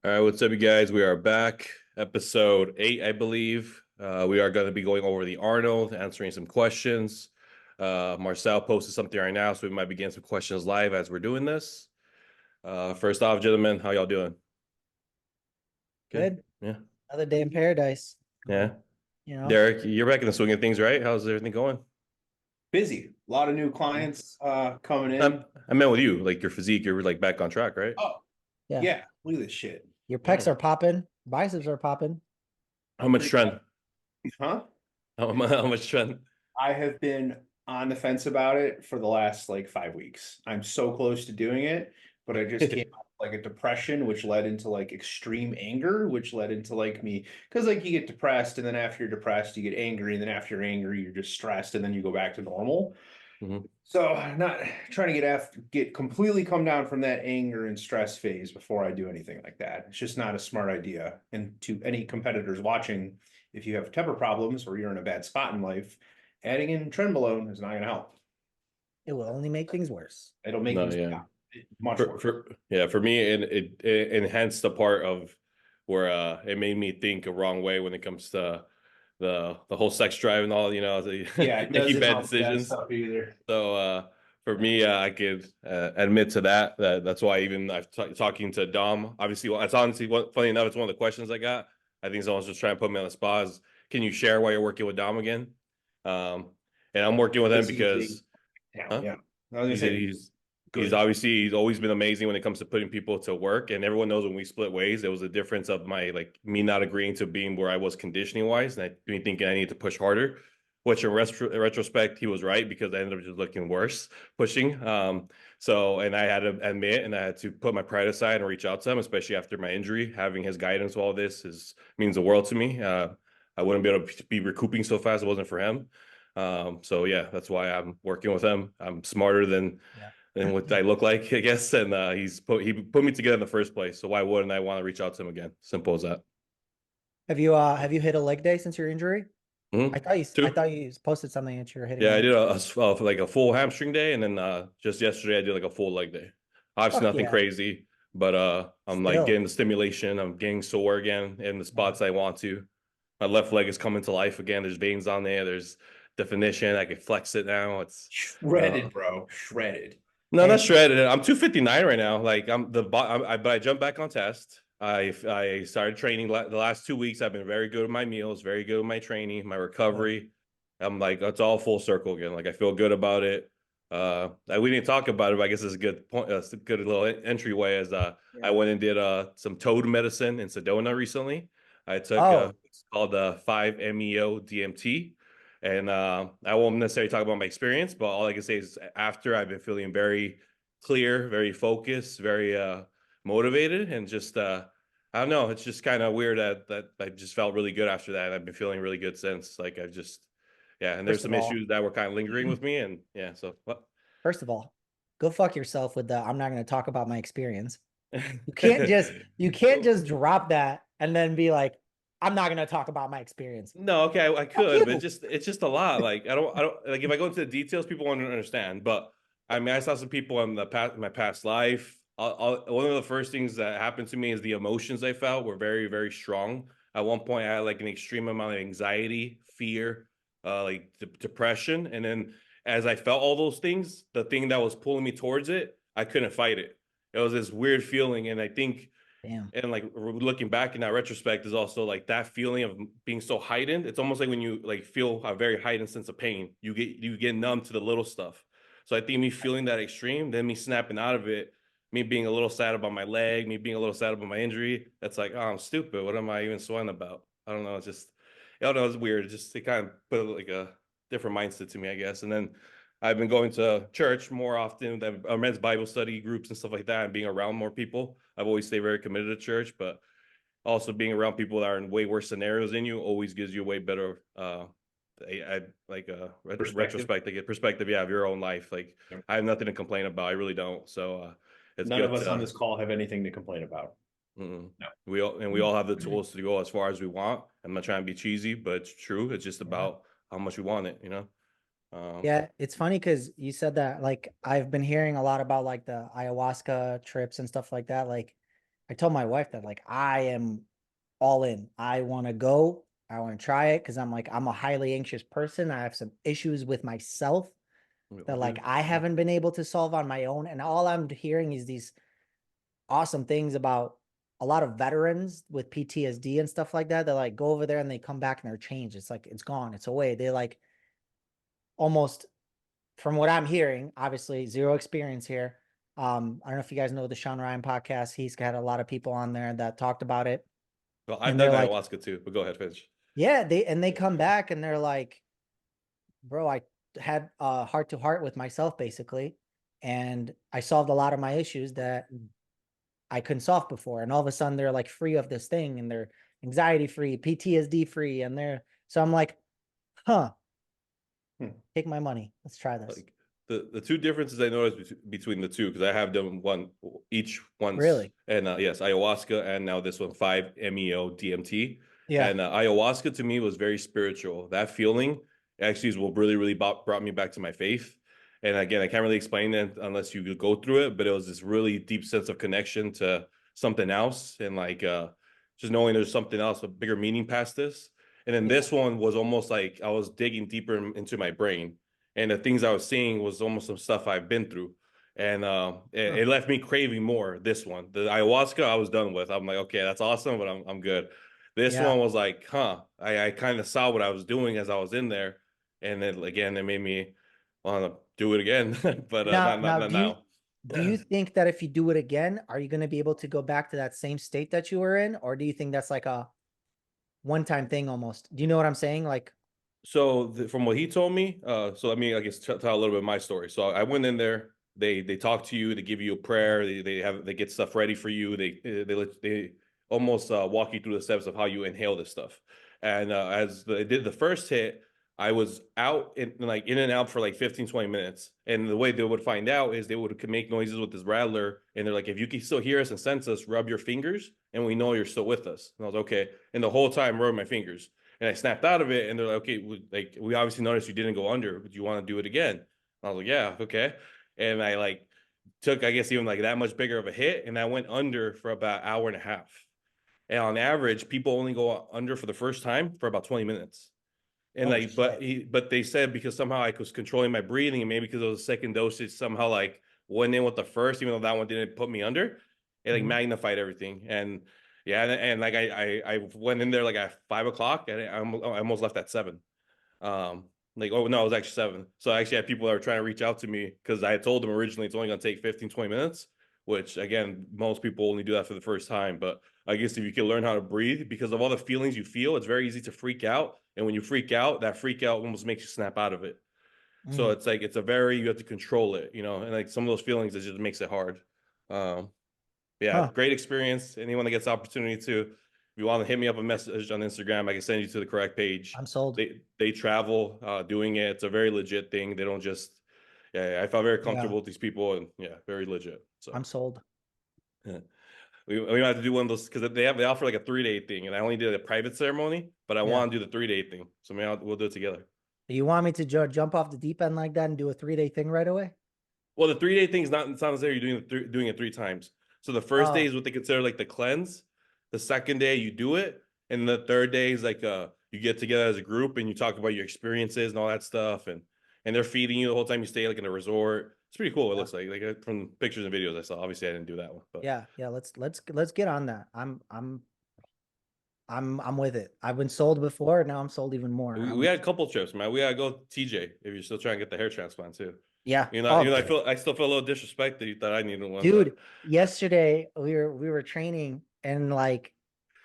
All right, what's up, you guys? We are back, episode 8, I believe. We are going to be going over the Arnold, answering some questions. Marcel posted something right now, so we might be getting some questions live as we're doing this. First off, gentlemen, how y'all doing? Good? Good. Yeah. Another day in paradise. Yeah. You know, Derek, you're back in the swing of things, right? How's everything going? Busy. A lot of new Yeah. clients coming in. I meant with you, like your physique, you're like back on track, right? Oh, yeah. yeah. Look at this shit. Your Yeah. pecs are popping, biceps are popping. How much trend? Huh? How much trend? I have been on the fence about it for the last like 5 weeks. I'm so close to doing it, but I just came out of, like a depression, which led into like extreme anger, which led into like me because like you get depressed, and then after you're depressed, you get angry, and then after you're angry, you're just stressed, and then you go back to normal. Mhm. So not trying to get completely come down from that anger and stress phase before I do anything like that. It's just not a smart idea. And to any competitors watching, if you have temper problems or you're in a bad spot in life, adding in trenbolone is not going to help. It will only make things worse. It'll make No, things yeah. much For, worse. for me, it enhanced the part of where it made me think a wrong way when it comes to the whole sex drive and all, Yeah, it making doesn't bad help that decisions. stuff either. So for me, I could admit to that. That's why even I've talking to Dom. Obviously, well, it's honestly funny enough. It's one of the questions I got. I think someone's just trying to put me on the spot. Is, can you share why you're working with Dom again? Um, and I'm working with him because, huh? Yeah. I was gonna say He's good. he's always been amazing when it comes to putting people to work. And everyone knows when we split ways, there was a difference of me not agreeing to being where I was conditioning wise, and me thinking I need to push harder. Which in retrospect, he was right because I ended up just looking worse pushing. So, and I had to admit, and I had to put my pride aside and reach out to him, especially after my injury. Having his guidance, all this means the world to me. I wouldn't be able to be recouping so fast if it wasn't for him. So yeah, that's why I'm working with him. I'm smarter than what I look like, I guess. And he put me together in the first place. So why wouldn't I want to reach out to him again? Simple as that. Have you hit a leg day since your injury? Mm-hmm. I thought you posted something that you're hitting. Yeah, I did like a full hamstring day, and then just yesterday I did like a full leg day. Obviously Fuck nothing yeah. crazy, but I'm like Still. getting the stimulation. I'm getting sore again in the spots I want to. My left leg is coming to life again. There's veins on there. There's definition. I can flex it now. It's Shredded, bro. Shredded. no, not And shredded. I'm 259 right now. Like but I jumped back on test. I started training the last 2 weeks. I've been very good with my meals, very good with my training, my recovery. I'm like, it's all full circle again. Like I feel good about it. We didn't talk about it, but I guess it's a good point. It's a good little entryway. As I went and did some toad medicine in Sedona recently. I took oh, it's called 5-MeO DMT. And I won't necessarily talk about my experience, but all I can say is after I've been feeling very clear, very focused, very motivated, and just I don't know. It's just kind of weird that I just felt really good after that. And I've been feeling really good since. Like I've just yeah, and there's first of some all, issues that were kind of lingering with me, and yeah. So what? first of all, go fuck yourself with the I'm not going to talk about my experience. You can't just drop that and then be like, I'm not going to talk about my experience. No, okay, I Fuck could, but you. it's just a lot. Like I don't like if I go into the details, people won't understand. But I mean, I saw some people in my past life. One of the first things that happened to me is the emotions I felt were very, very strong. At one point, I had like an extreme amount of anxiety, fear, like depression, and then as I felt all those things, the thing that was pulling me towards it, I couldn't fight it. It was this weird feeling, and I think Damn. and like looking back in that retrospect is also like that feeling of being so heightened. It's almost like when you like feel a very heightened sense of pain, you get numb to the little stuff. So I think me feeling that extreme, then me snapping out of it, me being a little sad about my leg, me being a little sad about my injury, that's like, oh, I'm stupid, what am I even sweating about? I don't know. It's just I don't know, it's weird. Just it kind of put like a different mindset to me, I guess. And then I've been going to church more often, men's Bible study groups and stuff like that, and being around more people. I've always stayed very committed to church, but also being around people that are in way worse scenarios than you always gives you a way better, like Perspective. retrospect, like a perspective, yeah, of your own life. Like Yep. I have nothing to complain about. I really don't. So it's None of good us on to. this call have anything to complain about. Mm, No. we all have the tools to go as far as we want. I'm not trying to be cheesy, but it's true. It's just Yeah. about how much we want it, you know. Yeah, it's funny because you said that like I've been hearing a lot about like the ayahuasca trips and stuff like that. Like I told my wife that like I am all in. I want to go. I want to try it because I'm like I'm a highly anxious person. I have some issues with myself that like I haven't been able to solve on my own. And all I'm hearing is these awesome things about a lot of veterans with PTSD and stuff like that. They like go over there and they come back and they're changed. It's like it's gone. It's away. They like almost from what I'm hearing, obviously zero experience here. I don't know if you guys know the Sean Ryan podcast. He's got a lot of people on there that talked about it. Well, I've And done they're like, ayahuasca too, but go ahead, finish. yeah, they come back and they're like, bro, I had a heart to heart with myself basically. And I solved a lot of my issues that I couldn't solve before. And all of a sudden they're like free of this thing and they're anxiety free, PTSD free. And they're, so I'm like, huh, take my money. Let's try this. Like the two differences I noticed between the two, because I have done one each once, Really? and yes, ayahuasca, and now this one 5-MeO DMT. Yeah. And ayahuasca to me was very spiritual. That feeling actually is what really brought me back to my faith. And again, I can't really explain it unless you go through it, but it was this really deep sense of connection to something else, and like just knowing there's something else, a bigger meaning past this. And then this one was almost like I was digging deeper into my brain, and the things I was seeing was almost some stuff I've been through, and it left me craving more. This one, the ayahuasca, I was done with. I'm like, okay, that's awesome, but I'm good. This Yeah. one was like, huh. I kind of saw what I was doing as I was in there, and then again, it made me want to do it again, but not now. Do you think that if you do it again, are you going to be able to go back to that same state that you were in, or do you think that's like a one-time thing almost? Do you know what I'm saying? Like, So from what he told me, so let me, I guess, tell a little bit of my story. So I went in there. They talk to you. They give you a prayer. They get stuff ready for you. They almost walk you through the steps of how you inhale this stuff. And as they did the first hit, I was out in and out for like 15, 20 minutes. And the way they would find out is they would make noises with this rattler. And they're like, if you can still hear us and sense us, rub your fingers, and we know you're still with us. And I was okay. And the whole time, rub my fingers. And I snapped out of it, and they're like, okay, we obviously noticed you didn't go under. But you want to do it again? And I was like, yeah, okay. And I like took, I guess, even like that much bigger of a hit, and I went under for about an hour and a half. And on average, people only go under for the first time for about 20 minutes. And oh, like, but they said because somehow I was controlling my breathing, and maybe because it was a second dosage, somehow like went in with the first, even though that one didn't put me under, it like magnified everything. And yeah, and like I went in there like at 5 o'clock, and I almost left at 7. Like, oh no, it was actually 7. So I actually had people that were trying to reach out to me because I had told them originally it's only gonna take 15, 20 minutes, which again, most people only do that for the first time. But I guess if you can learn how to breathe, because of all the feelings you feel, it's very easy to freak out. And when you freak out, that freak out almost makes you snap out of it. So it's like you have to control it, and like some of those feelings, it just makes it hard. Yeah, great experience. Anyone that gets the opportunity to, if you want to hit me up a message on Instagram, I can send you to the correct page. I'm sold. They travel doing it. It's a very legit thing. They don't just, I felt very comfortable with these people, and yeah, very legit. So I'm sold. Yeah. We might have to do one of those because they offer like a 3-day thing, and I only did a private ceremony, but I want to do the 3-day thing. So maybe we'll do it together. You want me to jump off the deep end like that and do a 3-day thing right away? Well, the 3-day thing is not, it's not necessarily you're doing it 3 times. So the first day is what they consider like the cleanse. The second day you do it, and the third day is like you get together as a group and you talk about your experiences and all that stuff, and they're feeding you the whole time you stay like in a resort. It's pretty cool. It looks like from pictures and videos I saw. Obviously, I didn't do that one, but yeah. Let's get on that. I'm with it. I've been sold before. Now I'm sold even more. We had a couple trips, man. We gotta go TJ if you're still trying to get the hair transplant too. Yeah. I still feel a little disrespect that you thought I needed one. Dude, yesterday we were training and like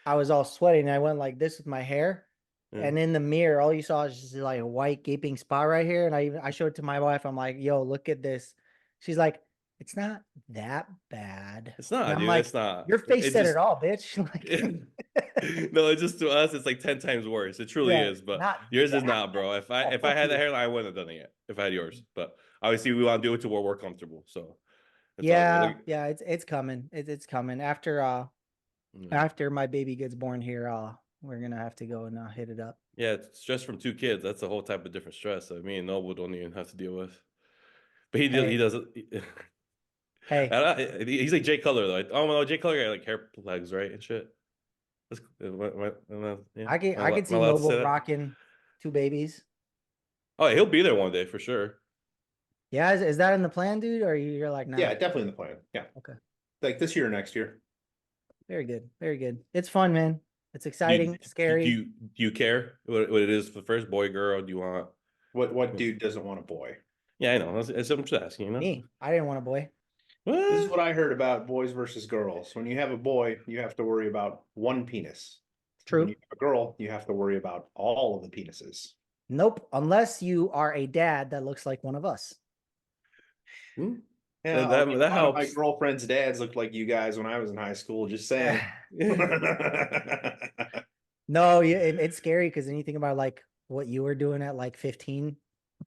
I was all sweaty and I went like this with my hair. And in the mirror, all you saw is just like a white gaping spot right here. And I showed it to my wife. I'm like, yo, look at this. She's like, it's not that bad. It's not, I'm dude. like, It's not. Your face said it all, bitch. No, it's just to us, it's like 10 times worse. It truly is, but yours is not, bro. If I had that hairline, I wouldn't have done it yet. If I had yours, but obviously we want to do it to where we're comfortable. So it's coming. It's coming after after my baby gets born here. We're gonna have to go and hit it up. Yeah, it's stress from 2 kids. That's a whole type of different stress that me and Noble don't even have to deal with. But he doesn't. Hey, He's like Jay Cutler though. Oh no, Jay Cutler got like hair plugs, right, and shit. Yeah. I could Am I see allowed to say Noble that? rocking 2 babies. Oh, he'll be there one day for sure. Yeah, is that in the plan, dude? Or you're like, Yeah, nah? definitely in the plan. Yeah, Okay, like this year or next year. very good, very good. It's fun, man. It's Do you, exciting, scary. do you care what it is for the first boy, girl? Do you want? What dude doesn't want a boy? Yeah, I know. I'm just asking, you know. Me, I didn't want a boy. This is What? what I heard about boys versus girls. When you have a boy, you have to worry about one penis. When True. you have a girl, you have to worry about all of the penises. Nope. Unless you are a dad that looks like one of us. Hmm? Yeah, That a that lot of my helps. girlfriend's dads looked like you guys when I was in high school. Just saying. No, it's scary because then you think about like what you were doing at like 15.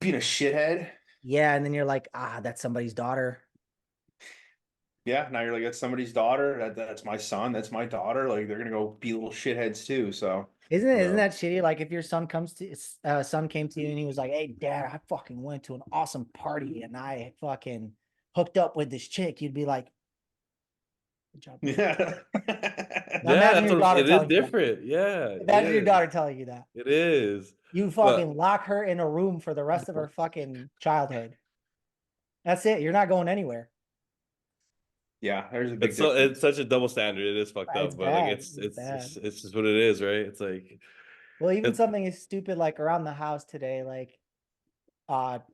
Being a shithead. Yeah, and then you're like, that's somebody's daughter. Yeah, now you're like, that's somebody's daughter. That's my son. That's my daughter. Like they're gonna go be little shitheads too. So Isn't No. that shitty? Like if your son came to you and he was like, "Hey, Dad, I fucking went to an awesome party and I fucking hooked up with this chick," you'd be like, "Good job." yeah. Now Yeah, imagine that's your what daughter it is telling you that. different. Yeah, it Imagine your is. daughter telling you that. It is. You But fucking lock her in a room for the rest of her fucking childhood. That's it. You're not going anywhere. Yeah, there's a big it's so difference. it's such a double standard. It is fucked It's up, but like bad. It's bad. it's just what it is, right? It's like Well, even it, something as stupid like around the house today, like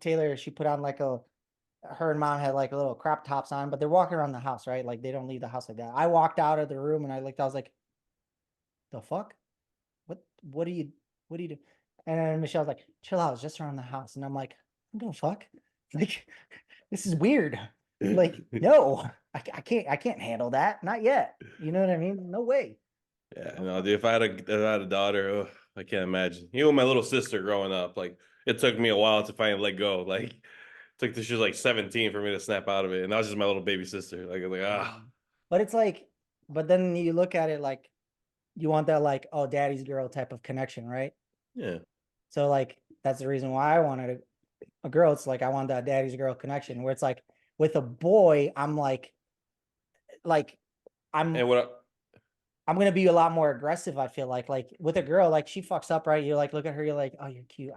Taylor, she put on like her and mom had like a little crop tops on, but they're walking around the house, right? Like they don't leave the house like that. I walked out of the room and I looked, I was like, the fuck? What do you do? And then Michelle's like, chill out, it's just around the house. And I'm like, I don't fuck. Like, this is weird. Like, no, I can't handle that. Not yet. You know what I mean? No way. yeah, no, dude, if I had a daughter, oh, I can't imagine. Even my little sister growing up, like it took me a while to finally let go. Like it took till she was like 17 for me to snap out of it. And that was just my little baby sister. Like But it's like, but then you look at it like you want that like, oh, daddy's girl type of connection, right? yeah. So like that's the reason why I wanted a girl. It's like I want that daddy's girl connection where it's like with a boy, I'm like I'm And I'm gonna be a lot more aggressive. I feel like with a girl, like she fucks up, right? You're like, look at her, you're like, oh, you're cute.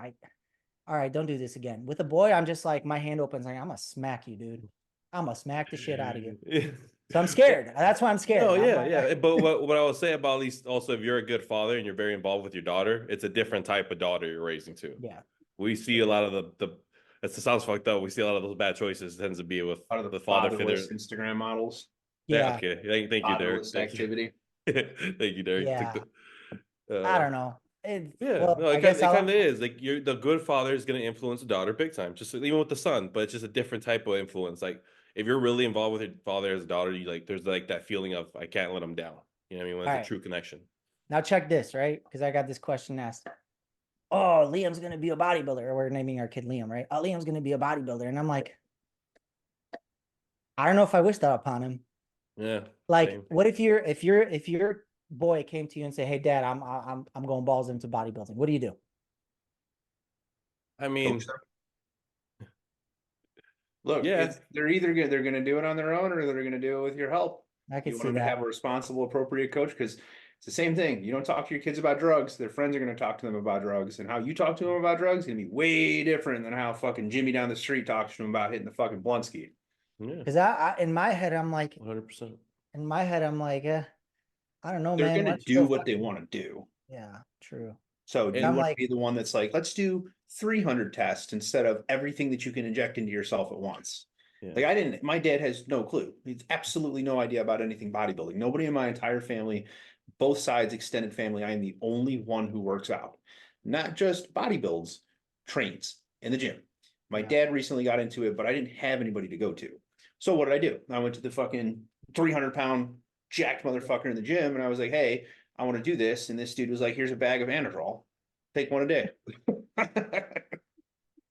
All right, don't do this again. With a boy, I'm just like, my hand opens, like, I'm gonna smack you, dude. I'm gonna smack the shit out of you. So I'm scared. That's why I'm scared. No, I'm yeah, like, yeah. But what I would say about at least also if you're a good father and you're very involved with your daughter, it's a different type of daughter you're raising too. yeah, We see a lot of the it sounds fucked up. We see a lot of those bad choices tends to be with A lot of the the father figure. fatherless Instagram models. Yeah, yeah, okay. Thank you, Derek. Fatherless Thank you. activity. Thank you, Derek. yeah. I Uh, don't know. yeah, Well, no, I guess it kind I'll. of is. Like you're the good father is going to influence the daughter big time. Just even with the son, but it's just a different type of influence. Like if you're really involved with your father as a daughter, you like there's like that feeling of I can't let him down. You know what I mean? When All it's a right, true connection. now check this, right? Because I got this question asked. Oh, Liam's gonna be a bodybuilder. Or we're naming our kid Liam, right? Oh, Liam's gonna be a bodybuilder, and I'm like, I don't know if I wish that upon him. Yeah. Like, Same. what if your boy came to you and say, "Hey, Dad, I'm going balls into bodybuilding." What do you do? I mean, Coach them. Look, yeah. they're gonna do it on their own or they're gonna do it with your help. I could You want see them to that. have a responsible, appropriate coach because it's the same thing. You don't talk to your kids about drugs, their friends are gonna talk to them about drugs, and how you talk to them about drugs is gonna be way different than how fucking Jimmy down the street talks to them about hitting the fucking Bluntsky. Yeah. Because I in my head, I'm like, 100%. I don't know, They're man. Why gonna don't you do go what they fucking? want to do. Yeah, true. So do And you I'm want to like, be the one that's like, let's do 300 tests instead of everything that you can inject into yourself at once? Yeah. Like my dad has no clue. He's absolutely no idea about anything bodybuilding. Nobody in my entire family, both sides, extended family, I am the only one who works out. Not just bodybuilds, trains in the gym. My dad recently got into it, but I didn't have anybody to go to. So what did I do? I went to the fucking 300-pound jacked motherfucker in the gym and I was like, hey, I want to do this. And this dude was like, here's a bag of Anadrol. Take one a day.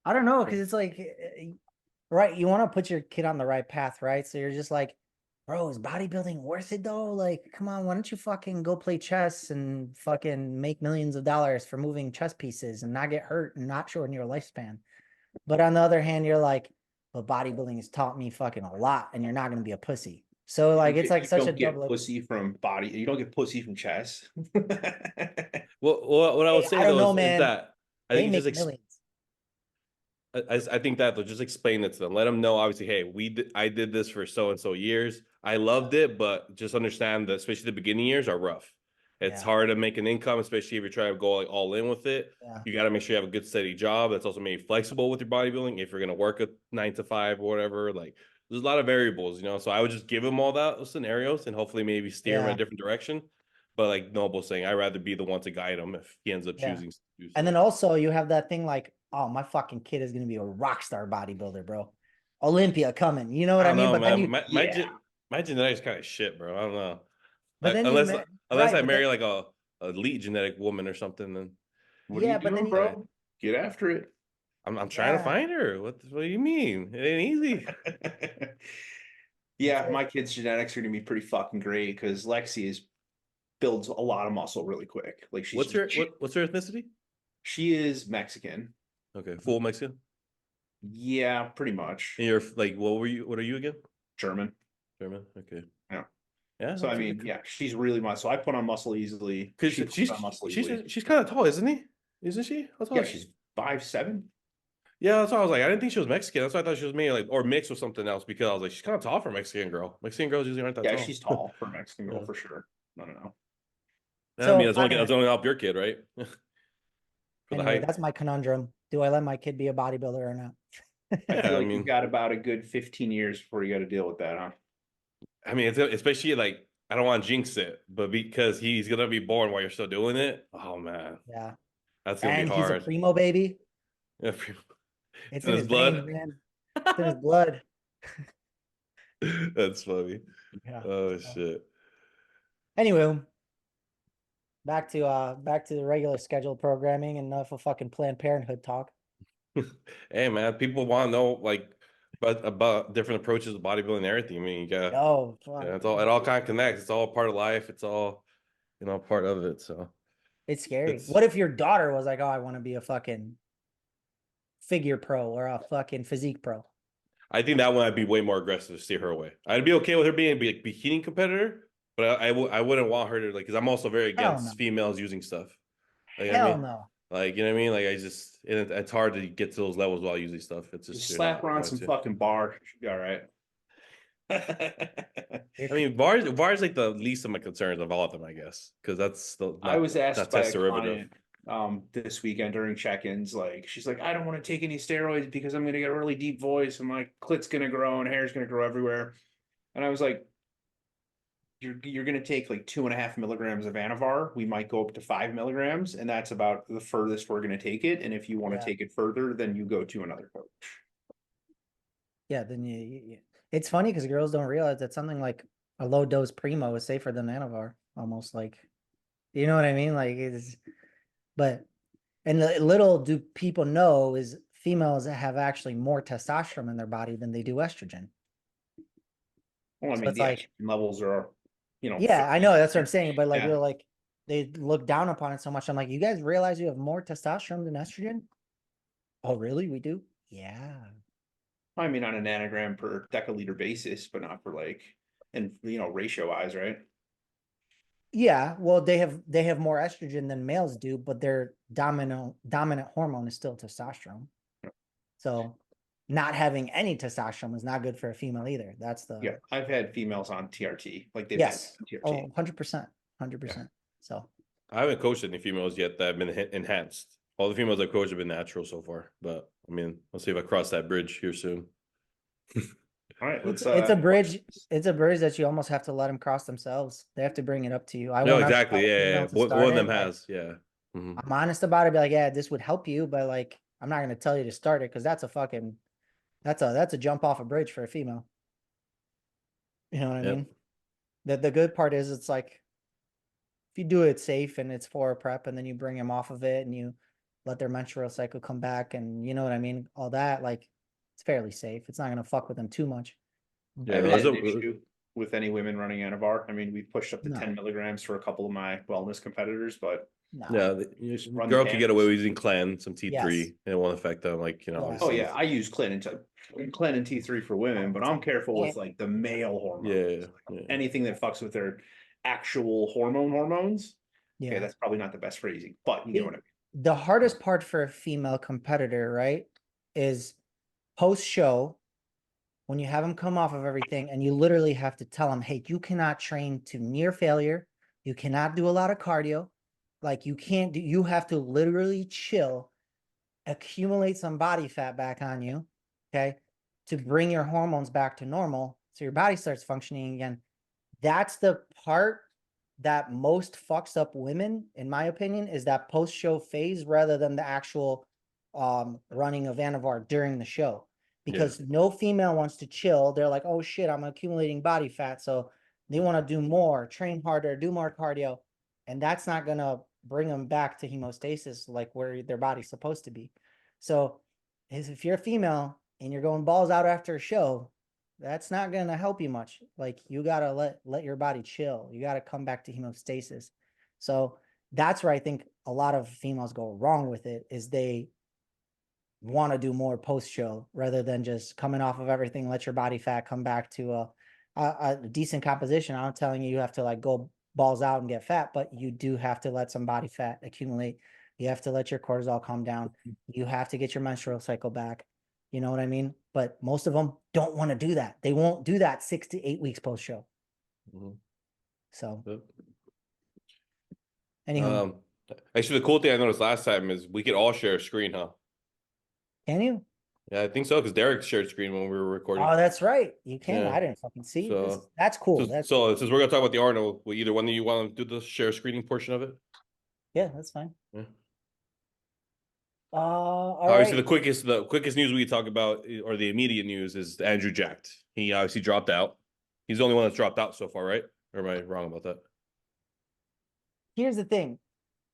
I don't know, because it's like, right? You want to put your kid on the right path, right? So you're just like, bro, is bodybuilding worth it though? Like, come on, why don't you fucking go play chess and fucking make millions of dollars for moving chess pieces and not get hurt and not shorten your lifespan? But on the other hand, you're like, but bodybuilding has taught me fucking a lot, and you're not gonna be a pussy. So like it's like You such a don't get double. pussy from body. You don't get pussy from chess. Well, what I would Hey, say I don't though know, is man. that I They think make just millions. I think that they'll just explain it to them. Let them know, obviously, hey, I did this for so and so years. I loved it, but just understand that especially the beginning years are rough. It's Yeah. hard to make an income, especially if you're trying to go like all in with it. Yeah. You got to make sure you have a good steady job that's also maybe flexible with your bodybuilding. If you're gonna work a 9 to 5 or whatever, like there's a lot of variables, you know. So I would just give them all those scenarios and hopefully maybe steer them in Yeah. a different direction. But like Noble's saying, I'd rather be the one to guide him if he ends up Yeah. choosing to do And so. then also you have that thing like, oh, my fucking kid is gonna be a rock star bodybuilder, bro. Olympia coming. You know what I I don't mean? know, But then man. you, My genetics kind of shit, bro. I don't know. but then you, Unless unless right? I But then, marry like a elite genetic woman or something, then What are yeah, you but then doing, you, bro? Get after it. I'm trying to yeah, find her. What do you mean? It ain't easy. Yeah, it. my kids' genetics are gonna be pretty fucking great because Lexi builds a lot of muscle really quick. Like What's her ethnicity? she is Mexican. Okay, full Mexican. Yeah, pretty much And you're like, what are you again? German. German. Okay. Yeah. Yeah. So I That's a mean, good. yeah, she's really muscle. I put on muscle easily. She Because puts on muscle easily. she's kind of tall, isn't he? Isn't she? How tall Yeah, is she? she's 5'7". Yeah, that's why I was like, I didn't think she was Mexican. That's why I thought she was maybe like or mixed with something else because I was like, she's kind of tall for a Mexican girl. Mexican girls usually aren't that Yeah, tall. she's tall for a Mexican girl Yeah. for sure. No. I mean, So I that's only help your kid, right? For the anyway, height. that's my conundrum. Do I let my kid be a bodybuilder or not? I feel Yeah, I like you mean, got about a good 15 years before you got to deal with that, huh? it's especially like I don't want to jinx it, but because he's gonna be born while you're still doing it. Oh man, Yeah. that's gonna be And he's a hard. primo baby. Yeah, It's it's in in his his veins, blood. man. It's in his blood. That's funny. Yeah. Oh So, shit. anyway, back to the regular scheduled programming and enough of fucking Planned Parenthood talk. Hey man, people want to know like about different approaches to bodybuilding and everything. I mean, you got Oh, fuck. yeah, it all kind of connects. It's all part of life. It's all part of it. So It's scary. it's What if your daughter was like, oh, I want to be a fucking figure pro or a fucking physique pro? I think that one I'd be way more aggressive to steer her away. I'd be okay with her being a bikini competitor, but I wouldn't want her to like because I'm also very Hell no. against females using stuff. Like, you know what I Hell mean? no. Like, you know what I mean? Like, it's hard to get to those levels while using stuff. It's Just just you're slap not her on going some to. fucking bar. She'll be all right. I mean, bars like the least of my concerns of all of them, I guess, because that's the I was asked not by test a derivative. client this weekend during check-ins, like she's like, I don't want to take any steroids because I'm gonna get a really deep voice and my clit's gonna grow and hair's gonna grow everywhere. And I was like, you're gonna take like 2.5 milligrams of Anavar. We might go up to 5 milligrams, and that's about the furthest we're gonna take it. And if you want to Yeah. take it further, then you go to another coach. Yeah. Then it's funny because girls don't realize that something like a low dose primo is safer than Anavar. Almost like, you know what I mean? Like it's, but, and little do people know is females that have actually more testosterone in their body than they do estrogen. Well, I So mean, it's the like, estrogen levels are, yeah, I know that's what I'm saying, but like yeah. they're like they look down upon it so much. I'm like, you guys realize you have more testosterone than estrogen? Oh, really? We do? Yeah. I mean, on a nanogram per deciliter basis, but not for like, and ratio wise, right? Yeah. Well, they have more estrogen than males do, but their dominant hormone is still testosterone. So not having any testosterone is not good for a female either. That's the Yeah, I've had females on TRT, like they've yes. been on TRT. Oh, 100%. 100%. So I haven't coached any females yet that have been enhanced. All the females I've coached have been natural so far, but I mean, let's see if I cross that bridge here soon. All right, let's it's a bridge. It's a bridge that you almost have to let them cross themselves. They have to bring it up to you. I No, will not exactly. tell a Yeah. female to One start of them it. Like, has. Yeah. Mhm. I'm honest about it. Be like, yeah, this would help you, but like, I'm not gonna tell you to start it because that's a fucking that's a jump off a bridge for a female. You know what I Yep. mean? The good part is it's like if you do it safe and it's for a prep and then you bring them off of it and you let their menstrual cycle come back and you know what I mean, all that, like it's fairly safe. It's not gonna fuck with them too much. I Yeah. haven't No, had an issue. with any women running Anavar. I mean, we've pushed up to No. 10 milligrams for a couple of my wellness competitors, but No. Yeah, Run girl the could get away gamut. with using Clen, some T3, Yes. and it won't affect them. Like, you know, Yeah. oh obviously. yeah, I use Clen and T3 for women, but I'm careful with like the male hormones. Yeah. Anything that fucks with their actual hormones. Yeah. Okay, that's probably not the best phrasing, but you get what I mean. The hardest part for a female competitor, right, is post show when you have them come off of everything and you literally have to tell them, hey, you cannot train to near failure. You cannot do a lot of cardio. Like you can't do, you have to literally chill, accumulate some body fat back on you, okay, to bring your hormones back to normal. So your body starts functioning again. That's the part that most fucks up women, in my opinion, is that post-show phase rather than the actual running of Anavar during the show. Because no female wants to chill. They're like, oh shit, I'm accumulating body fat. So they want to do more, train harder, do more cardio. And that's not going to bring them back to hemostasis like where their body's supposed to be. So if you're a female and you're going balls out after a show, that's not going to help you much. Like you got to let your body chill. You got to come back to hemostasis. So that's where I think a lot of females go wrong with it, is they want to do more post show rather than just coming off of everything. Let your body fat come back to a decent composition. I'm not telling you have to like go balls out and get fat, but you do have to let some body fat accumulate. You have to let your cortisol calm down. You have to get your menstrual cycle back. You know what I mean? But most of them don't want to do that. They won't do that 6 to 8 weeks post show. So, anywho, actually, the cool thing I noticed last time is we could all share a screen, huh? can you? Yeah, I think so, because Derek shared screen when we were recording. Oh, that's right. You can. Yeah. I didn't fucking see. So, That's cool. So since we're gonna talk about the Arnold, will either one of you want to do the share screening portion of it? Yeah, that's fine. Yeah. All Obviously, right. the quickest news we talk about, or the immediate news, is Andrew Jacked. He obviously dropped out. He's the only one that's dropped out so far, right? Or am I wrong about that? Here's the thing.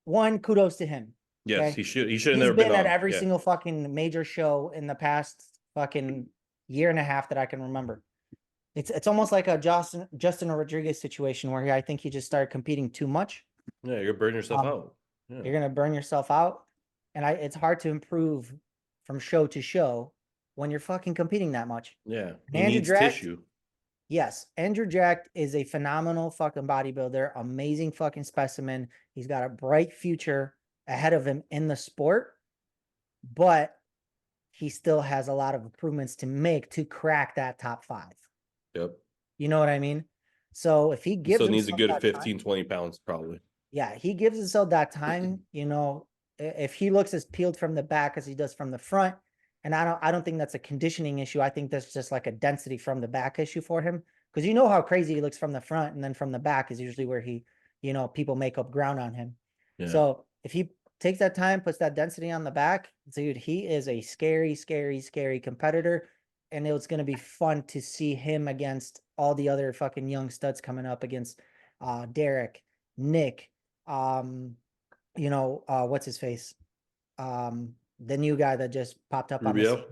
One, kudos to him. Yes, okay? he should. He He's should have never been been at on. every Yeah. single fucking major show in the past fucking year and a half that I can remember. It's almost like a Justin Rodriguez situation where I think he just started competing too much. Yeah, you're burning yourself out. Yeah. You're gonna burn yourself out, and it's hard to improve from show to show when you're fucking competing that much. Yeah, he needs tissue. Yes, Andrew Jack is a phenomenal fucking bodybuilder, amazing fucking specimen. He's got a bright future ahead of him in the sport, but he still has a lot of improvements to make to crack that top 5. Yep. You know what I mean? So if he gives still needs a good 15, time, 20 pounds, probably. Yeah, he gives himself that time, you know, if he looks as peeled from the back as he does from the front, and I don't think that's a conditioning issue. I think that's just like a density from the back issue for him. Because you know how crazy he looks from the front, and then from the back is usually where he, you know, people make up ground on him. Yeah. So if he takes that time, puts that density on the back, dude, he is a scary, scary, scary competitor. And it's going to be fun to see him against all the other fucking young studs coming up against Derek, Nick, you know, what's his face? The new guy that just popped up on the scene.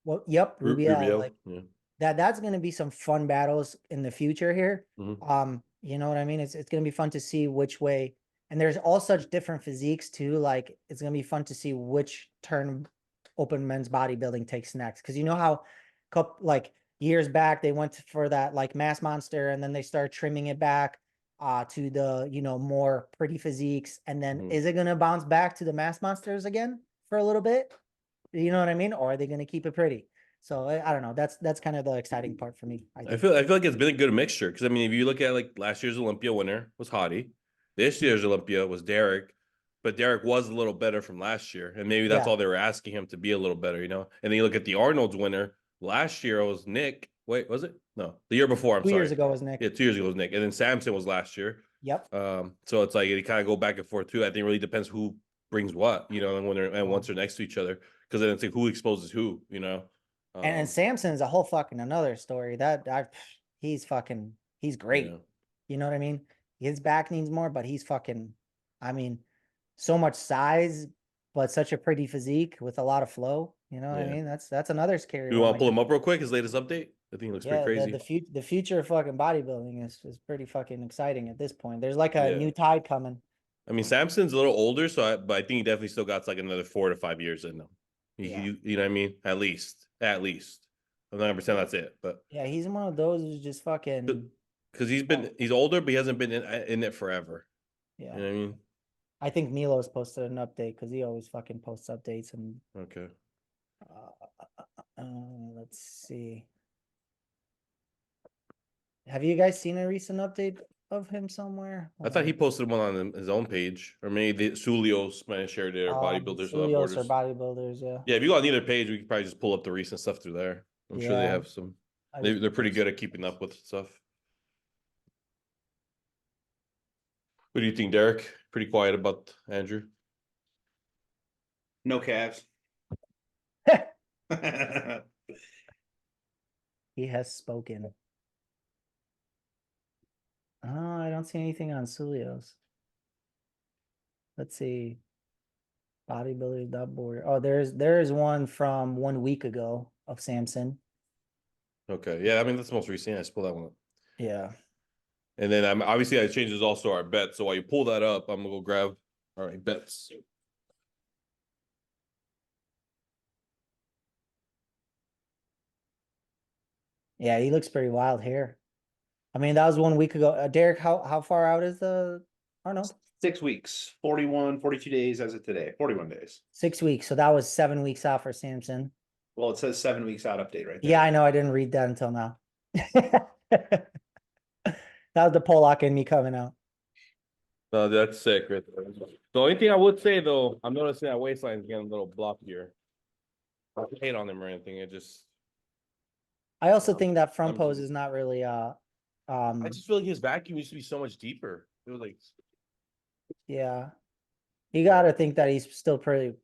Well, yep, Rubio. Like, that's going to be some fun battles in the future here. You know what I mean? It's going to be fun to see which way, and there's all such different physiques too. Like, it's going to be fun to see which turn open men's bodybuilding takes next. Because you know how like years back they went for that like mass monster, and then they start trimming it back to the, you know, more pretty physiques, and then is it going to bounce back to the mass monsters again for a little bit? You know what I mean? Or are they going to keep it pretty? So I don't know. That's kind of the exciting part for me. I feel like it's been a good mixture, because I mean, if you look at like last year's Olympia winner was Hottie, this year's Olympia was Derek, but Derek was a little better from last year, and maybe that's all they were asking him, to be a little better, you know. And then you look at the Arnold's winner last year, it was Nick. Wait, was it? No, the year before. I'm sorry. 2 years ago was Nick. Yeah, 2 years ago was Nick, and then Samson was last year. Yep. So it's like they kind of go back and forth too. I think it really depends who brings what, you know, and when they're once they're next to each other, because then it's like who exposes who, you know. And Samson's a whole fucking another story. He's great. Yeah. You know what I mean? His back needs more, but he's fucking, I mean, so much size, but such a pretty physique with a lot of flow. You know what I mean? That's another scary. You want to pull him up real quick? His latest update? I think it looks Yeah, pretty the crazy. the future of fucking bodybuilding is pretty fucking exciting at this point. There's like a Yeah. new tide coming. I mean, Samson's a little older, but I think he definitely still got like another 4 to 5 years in him. Yeah. You know what I mean? At least. I'm not 100% that's it, but Yeah, he's one of those who's just fucking because he's older, but he hasn't been in it forever. yeah. You know what I mean? I think Milo's posted an update because he always fucking posts updates and Okay. let's see. Have you guys seen a recent update of him somewhere? I thought he posted one on his own page, or maybe the Sulios might have shared their bodybuilders without Studios or borders. bodybuilders, yeah. Yeah, if you go on either page, we could probably just pull up the recent stuff through there. I'm sure they Yeah. have some. They're pretty good at keeping up with stuff. What do you think, Derek? Pretty quiet about Andrew. No calves. He has spoken. Oh, I don't see anything on Sulios. Let's see. Bodybuilders.board. Oh, there's one from 1 week ago of Samson. Okay, yeah, I mean that's the most recent. I just pull that one up. Yeah. And then I'm obviously I changes also our bets. So while you pull that up, I'm gonna go grab all right bets. Yeah, he looks pretty wild here. I mean, that was 1 week ago. Derek, how far out is the Arnold? 6 weeks, 41, 42 days as of today, 41 days. 6 weeks. So that was 7 weeks out for Samson. Well, it says 7 weeks out update right there. Yeah, I know. I didn't read that until now. That was the Pollock in me coming out. No, that's sick. Right there. The only thing I would say though, I'm noticing that waistline is getting a little blocked here. I don't hate on him or anything. It just I also think that front I'm pose just- is not really I just feel like his vacuum used to be so much deeper. It was like yeah. You gotta think that he's still pretty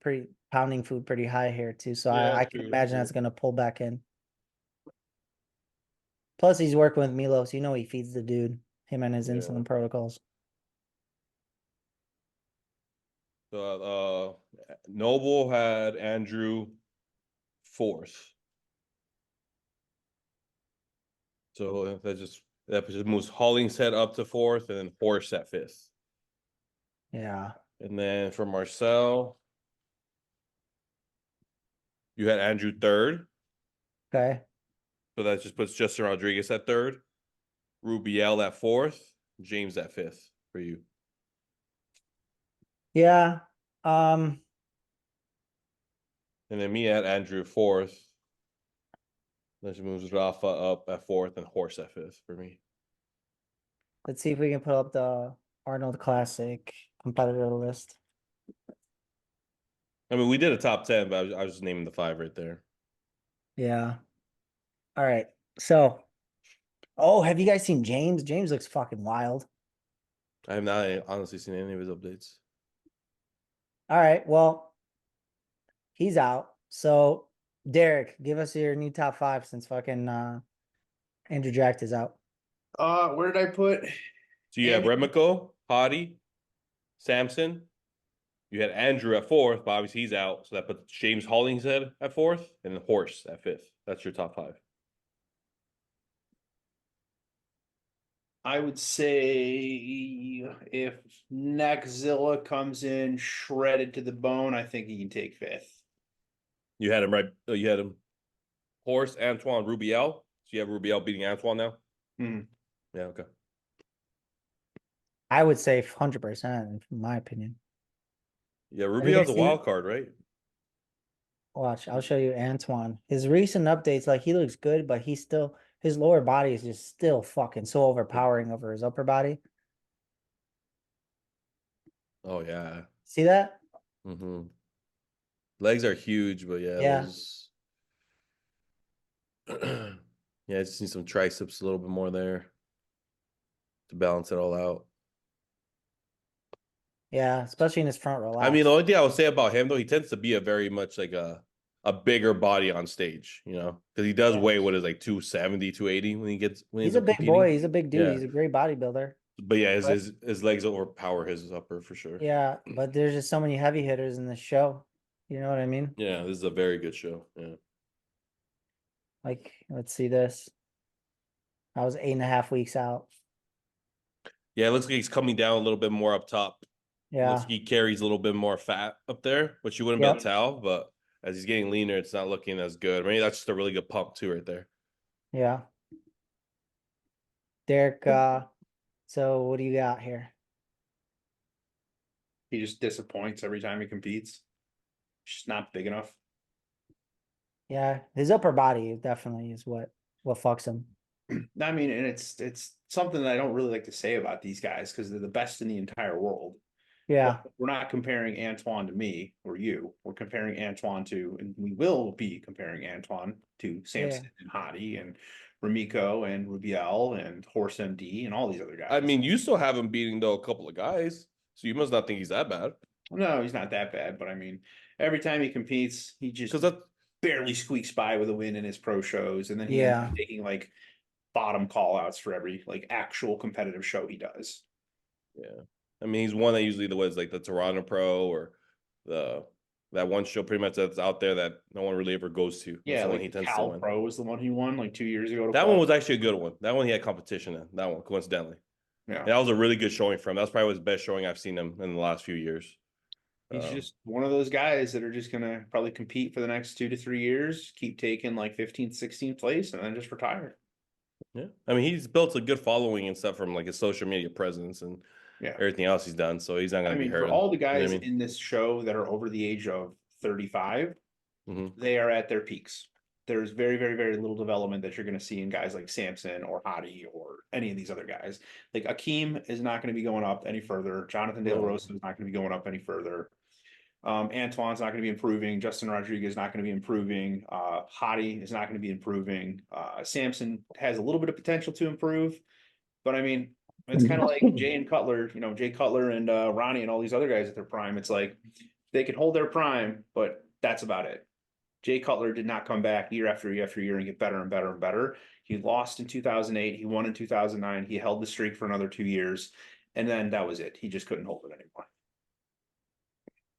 pounding food pretty high here too. So Yeah, I can true, imagine true. that's gonna pull back in. Plus he's working with Milos. You know he feeds the dude, him and his Yeah. insulin protocols. Noble had Andrew fourth. So that just moves Hollingshead up to fourth and then Horse at fifth. Yeah. And then for Marcel, you had Andrew third. Okay. So that just puts Justin Rodriguez at third, Rubiel at fourth, James at fifth for you. Yeah. And then me at Andrew fourth. That just moves Rafa up at fourth and Horse at fifth for me. Let's see if we can put up the Arnold Classic competitor list. I mean, we did a top 10, but I was just naming the 5 right there. Yeah. All right. So, oh, have you guys seen James? James looks fucking wild. I have not honestly seen any of his updates. All right. Well, he's out. So, Derek, give us your new top 5 since fucking Andrew Jack is out. Where did I put? So you have Remco, Hottie, Samson. You had Andrew at fourth, but obviously he's out. So that puts James Hollingshead at fourth and then Horse at fifth. That's your top 5. I would say if Neckzilla comes in shredded to the bone, I think he can take fifth. You had him right. You had him Horse, Antoine, Rubiel. So you have Rubiel beating Antoine now? Hmm. Yeah, okay. I would say 100%, in my opinion. Yeah, Rubiel's a wild card, right? Watch, I'll show you Antoine. His recent updates, like he looks good, but he's still his lower body is just still fucking so overpowering over his upper body. Oh yeah. See that? Mm-hmm. Legs are huge, but yeah, those yeah, I just need some triceps a little bit more there to balance it all out. Yeah, especially in his front row. I mean, the only thing I would say about him though, he tends to be a very much like a bigger body on stage, you know, because he does weigh what is like 270, 280 when he's a big boy. He's a big dude. Yeah. He's a great bodybuilder. But yeah, his legs overpower his upper for sure. Yeah, but there's just so many heavy hitters in this show. You know what I mean? Yeah, this is a very good show. Yeah. Like, let's see this. I was 8.5 weeks out. Yeah, it looks like he's coming down a little bit more up top. Yeah. Looks like he carries a little bit more fat up there, which you wouldn't be able to tell, but as he's getting leaner, it's not looking as good. Maybe that's just a really good pump too right there. Yeah. Derek, so what do you got here? He just disappoints every time he competes. Just not big enough. Yeah, his upper body definitely is what fucks him. I mean, and it's something that I don't really like to say about these guys because they're the best in the entire world. Yeah. But we're not comparing Antoine to me or you. We're comparing Antoine to, and we will be comparing Antoine to Samson and Hadi and Ramiko and Rubiel and Horse MD and all these other guys. I mean, you still have him beating though a couple of guys, so you must not think he's that bad. No, he's not that bad, but I mean, every time he competes, he just barely squeaks by with a win in his pro shows, and then he ends up taking like bottom call outs for every like actual competitive show he does. Yeah. I mean, he's one that usually was like the Toronto Pro or that one show pretty much that's out there that no one really ever goes to. Yeah, like like he tends Cal to win. Pro was the one he won like 2 years ago. That one was actually a good one. That one he had competition in. That one, coincidentally. Yeah. And that was a really good showing for him. That's probably his best showing I've seen him in the last few years. He's just one of those guys that are just going to probably compete for the next 2 to 3 years, keep taking like 15th, 16th place, and then just retire. Yeah. I mean, he's built a good following and stuff from like his social media presence and everything else he's done. So he's not going to be hurt. For all the guys in this show that are over the age of 35, they are at their peaks. There's very, very, very little development that you're going to see in guys like Samson or Hadi or any of these other guys. Like Akeem is not going to be going up any further. Jonathan De La Rosa is not going to be going up any further. Antoine's not going to be improving. Justin Rodriguez is not going to be improving. Hadi is not going to be improving. Samson has a little bit of potential to improve, but I mean, it's kind of like Jay and Cutler, Jay Cutler and Ronnie and all these other guys at their prime. It's like they can hold their prime, but that's about it. Jay Cutler did not come back year after year after year and get better and better and better. He lost in 2008. He won in 2009. He held the streak for another 2 years. And then that was it. He just couldn't hold it anymore.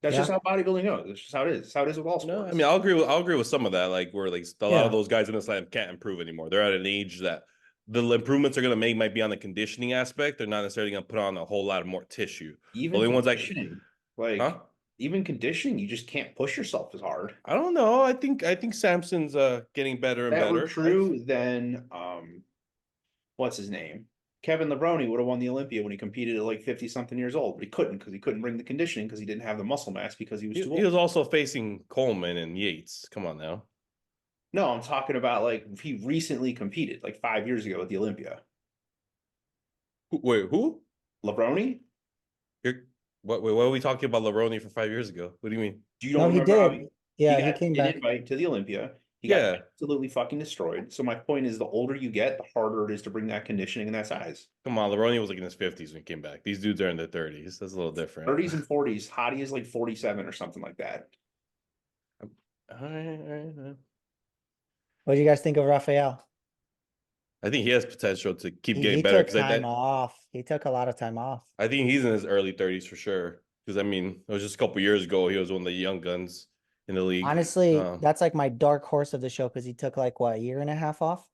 That's just how bodybuilding goes. That's just how it is. That's how it is with all sports. No, I mean, I'll agree with some of that. Like where like a lot of those guys in this line can't improve anymore. They're at an age that the improvements they're going to make might be on the conditioning aspect. They're not necessarily going to put on a whole lot of more tissue. Even conditioning, even conditioning, you just can't push yourself as hard. I don't know. I think Samson's getting better and better. If that were true, then what's his name? Kevin Lebroni would have won the Olympia when he competed at like 50-something years old, but he couldn't because he couldn't bring the conditioning because he didn't have the muscle mass because he was too old. He was also facing Coleman and Yates. Come on now. No, I'm talking about like he recently competed like 5 years ago at the Olympia. Wait, who? Lebroni? What are we talking about Lebroni for 5 years ago? What do you mean? You don't remember he did. He came back. Invite to the Olympia. He got absolutely fucking destroyed. So my point is, the older you get, the harder it is to bring that conditioning and that size. Come on, Lebroni was like in his 50s when he came back. These dudes are in their 30s. That's a little different. 30s and 40s. Hadi is like 47 or something like that. All right. What do you guys think of Raphael? I think he has potential to keep getting better. He took time off. He took a lot of time off. I think he's in his early 30s for sure. Because I mean, it was just a couple years ago. He was one of the young guns in the league. Honestly, that's like my dark horse of the show because he took like what, a year and a half off.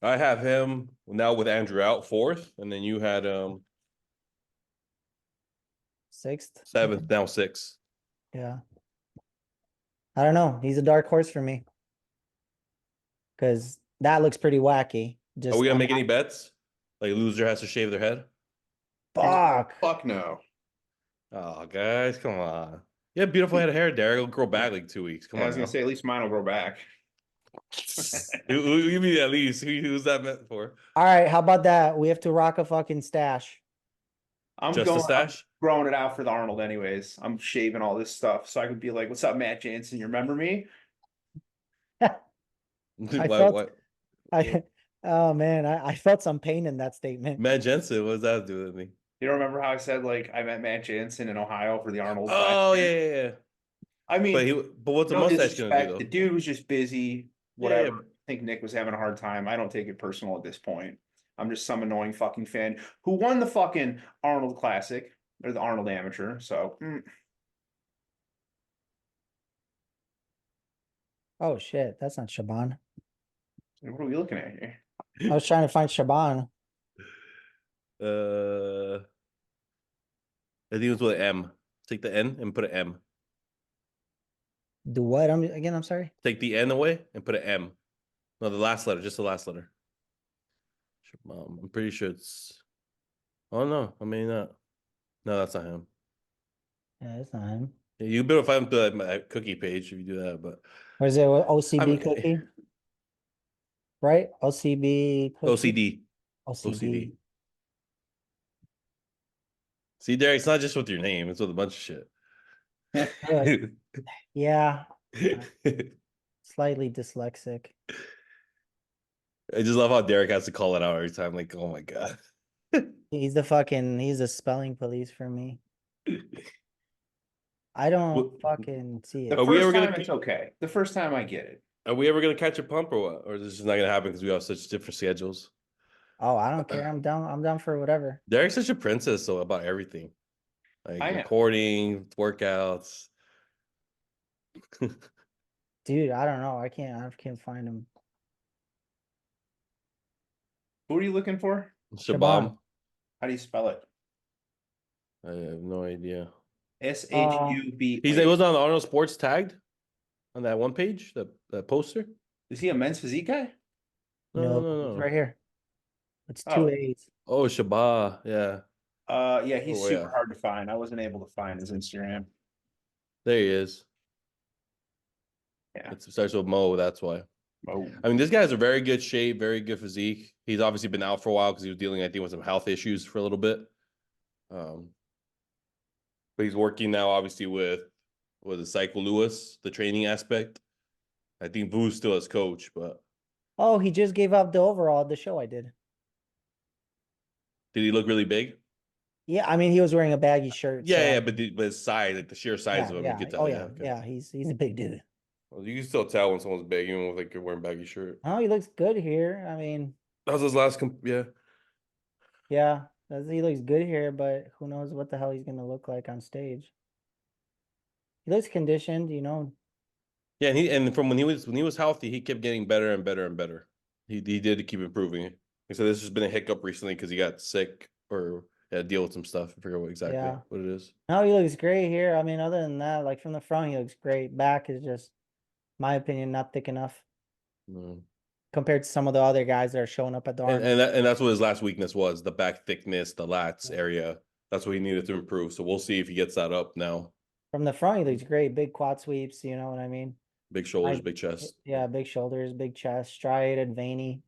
I have him now with Andrew out 4th, and then you had 6th, 7th, now 6th. Yeah. I don't know. He's a dark horse for me. Because that looks pretty wacky. Are we gonna make any bets? Like loser has to shave their head? Fuck no. Oh, guys, come on. You have beautiful head of hair, Derek. It'll grow back like 2 weeks. Come on. I was gonna say at least mine will grow back. You mean at least? Who's that meant for? All right, how about that? We have to rock a fucking stash. I'm growing it out for the Arnold anyways. I'm shaving all this stuff so I could be like, "What's up, Matt Jansen? You remember me?" Oh man, I felt some pain in that statement. Matt Jensen, what does that do with me? You don't remember how I said like I met Matt Jansen in Ohio for the Arnold? Oh yeah. I mean, but what's the mustache gonna do though? The dude was just busy. Whatever. Yeah. I think Nick was having a hard time. I don't take it personal at this point. I'm just some annoying fucking fan who won the fucking Arnold Classic or the Arnold Amateur. So. Oh shit, that's not Shaban. What are we looking at here? I was trying to find Shaban. I think it was with an M. Take the N and put an M. Do what? I'm sorry. Take the N away and put an M. No, the last letter, just the last letter. I'm pretty sure it's. Oh no, I mean not. No, that's not him. Yeah, it's not him. Yeah, you better find him through my cookie page if you do that. But Or is it OCB I mean, cookie? Right? OCB cookie. OCD. OCD. See, Derek, it's not just with your name; it's with a bunch of shit. Yeah. Slightly dyslexic. I just love how Derek has to call it out every time. Like, oh my god. He's the spelling police for me. I don't fucking see it. The Are we first ever gonna time it's okay. The first time I get it. Are we ever gonna catch a pump or what? Or is this just not gonna happen because we have such different schedules? Oh, I don't care. I'm down for whatever. Derek's such a princess, so about everything. Like I am. recording, workouts. Dude, I don't know. I can't find him. Who are you looking for? Shabam. How do you spell it? I have no idea. SHUB. He was on the Arnold Sports tagged on that one page, that poster. Is he a men's physique guy? No, he's right here. It's Oh. two A's. Oh, Shabba, yeah. Yeah, he's Oh, super yeah. hard to find. I wasn't able to find his Instagram. There he is. Yeah. It starts with Mo, that's why. Oh. I mean, this guy's a very good shape, very good physique. He's obviously been out for a while because he was dealing, I think, with some health issues for a little bit. But he's working now, obviously, with the Psycho Lewis, the training aspect. I think Vu's still his coach, but Oh, he just gave up the overall at the show I did. did he look really big? Yeah, I mean he was wearing a baggy shirt. Yeah, so but his size, like the sheer size of him, you could tell. Oh yeah, yeah, okay. he's a big dude. Well, you can still tell when someone's big, even with like you're wearing baggy shirt. Oh, he looks good here. I mean, That was his last. Yeah. yeah, he looks good here, but who knows what the hell he's gonna look like on stage. He looks conditioned, you know. Yeah, and from when he was healthy, he kept getting better and better and better. He did keep improving. He said this has been a hiccup recently because he got sick or had to deal with some stuff. I forget what it is. No, he looks great here. I mean, other than that, like from the front, he looks great. Back is just, my opinion, not thick enough compared to some of the other guys that are showing up at the Arnold. And that's what his last weakness was: the back thickness, the lats area. That's what he needed to improve. So we'll see if he gets that up now. From the front, he looks great. Big quad sweeps, you know what I mean? Big shoulders, big chest. Yeah, big shoulders, big chest, striated, veiny.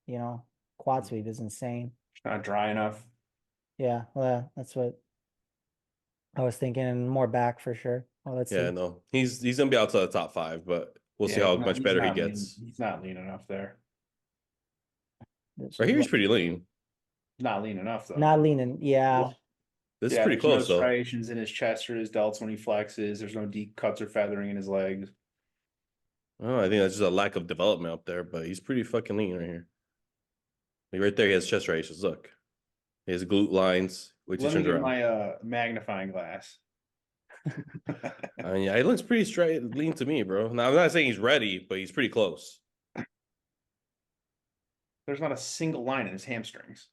You know, quad sweep is insane. It's not dry enough. Yeah, well, that's what I was thinking, and more back for sure. Well, let's see. No, he's gonna be outside the top 5, but we'll see how much better he gets. He's not lean enough there. Right here, he's pretty lean. Not lean enough though. Not leaning, yeah. This is pretty close no though. striations in his chest or his delts when he flexes. There's no deep cuts or feathering in his legs. Oh, I think that's just a lack of development up there, but he's pretty fucking lean right here. Like right there, he has chest striations. Look, he has glute lines. Wait, Let me turns get around. my magnifying glass. I mean, yeah, he looks pretty straight, lean to me, bro. Now I'm not saying he's ready, but he's pretty close. There's not a single line in his hamstrings.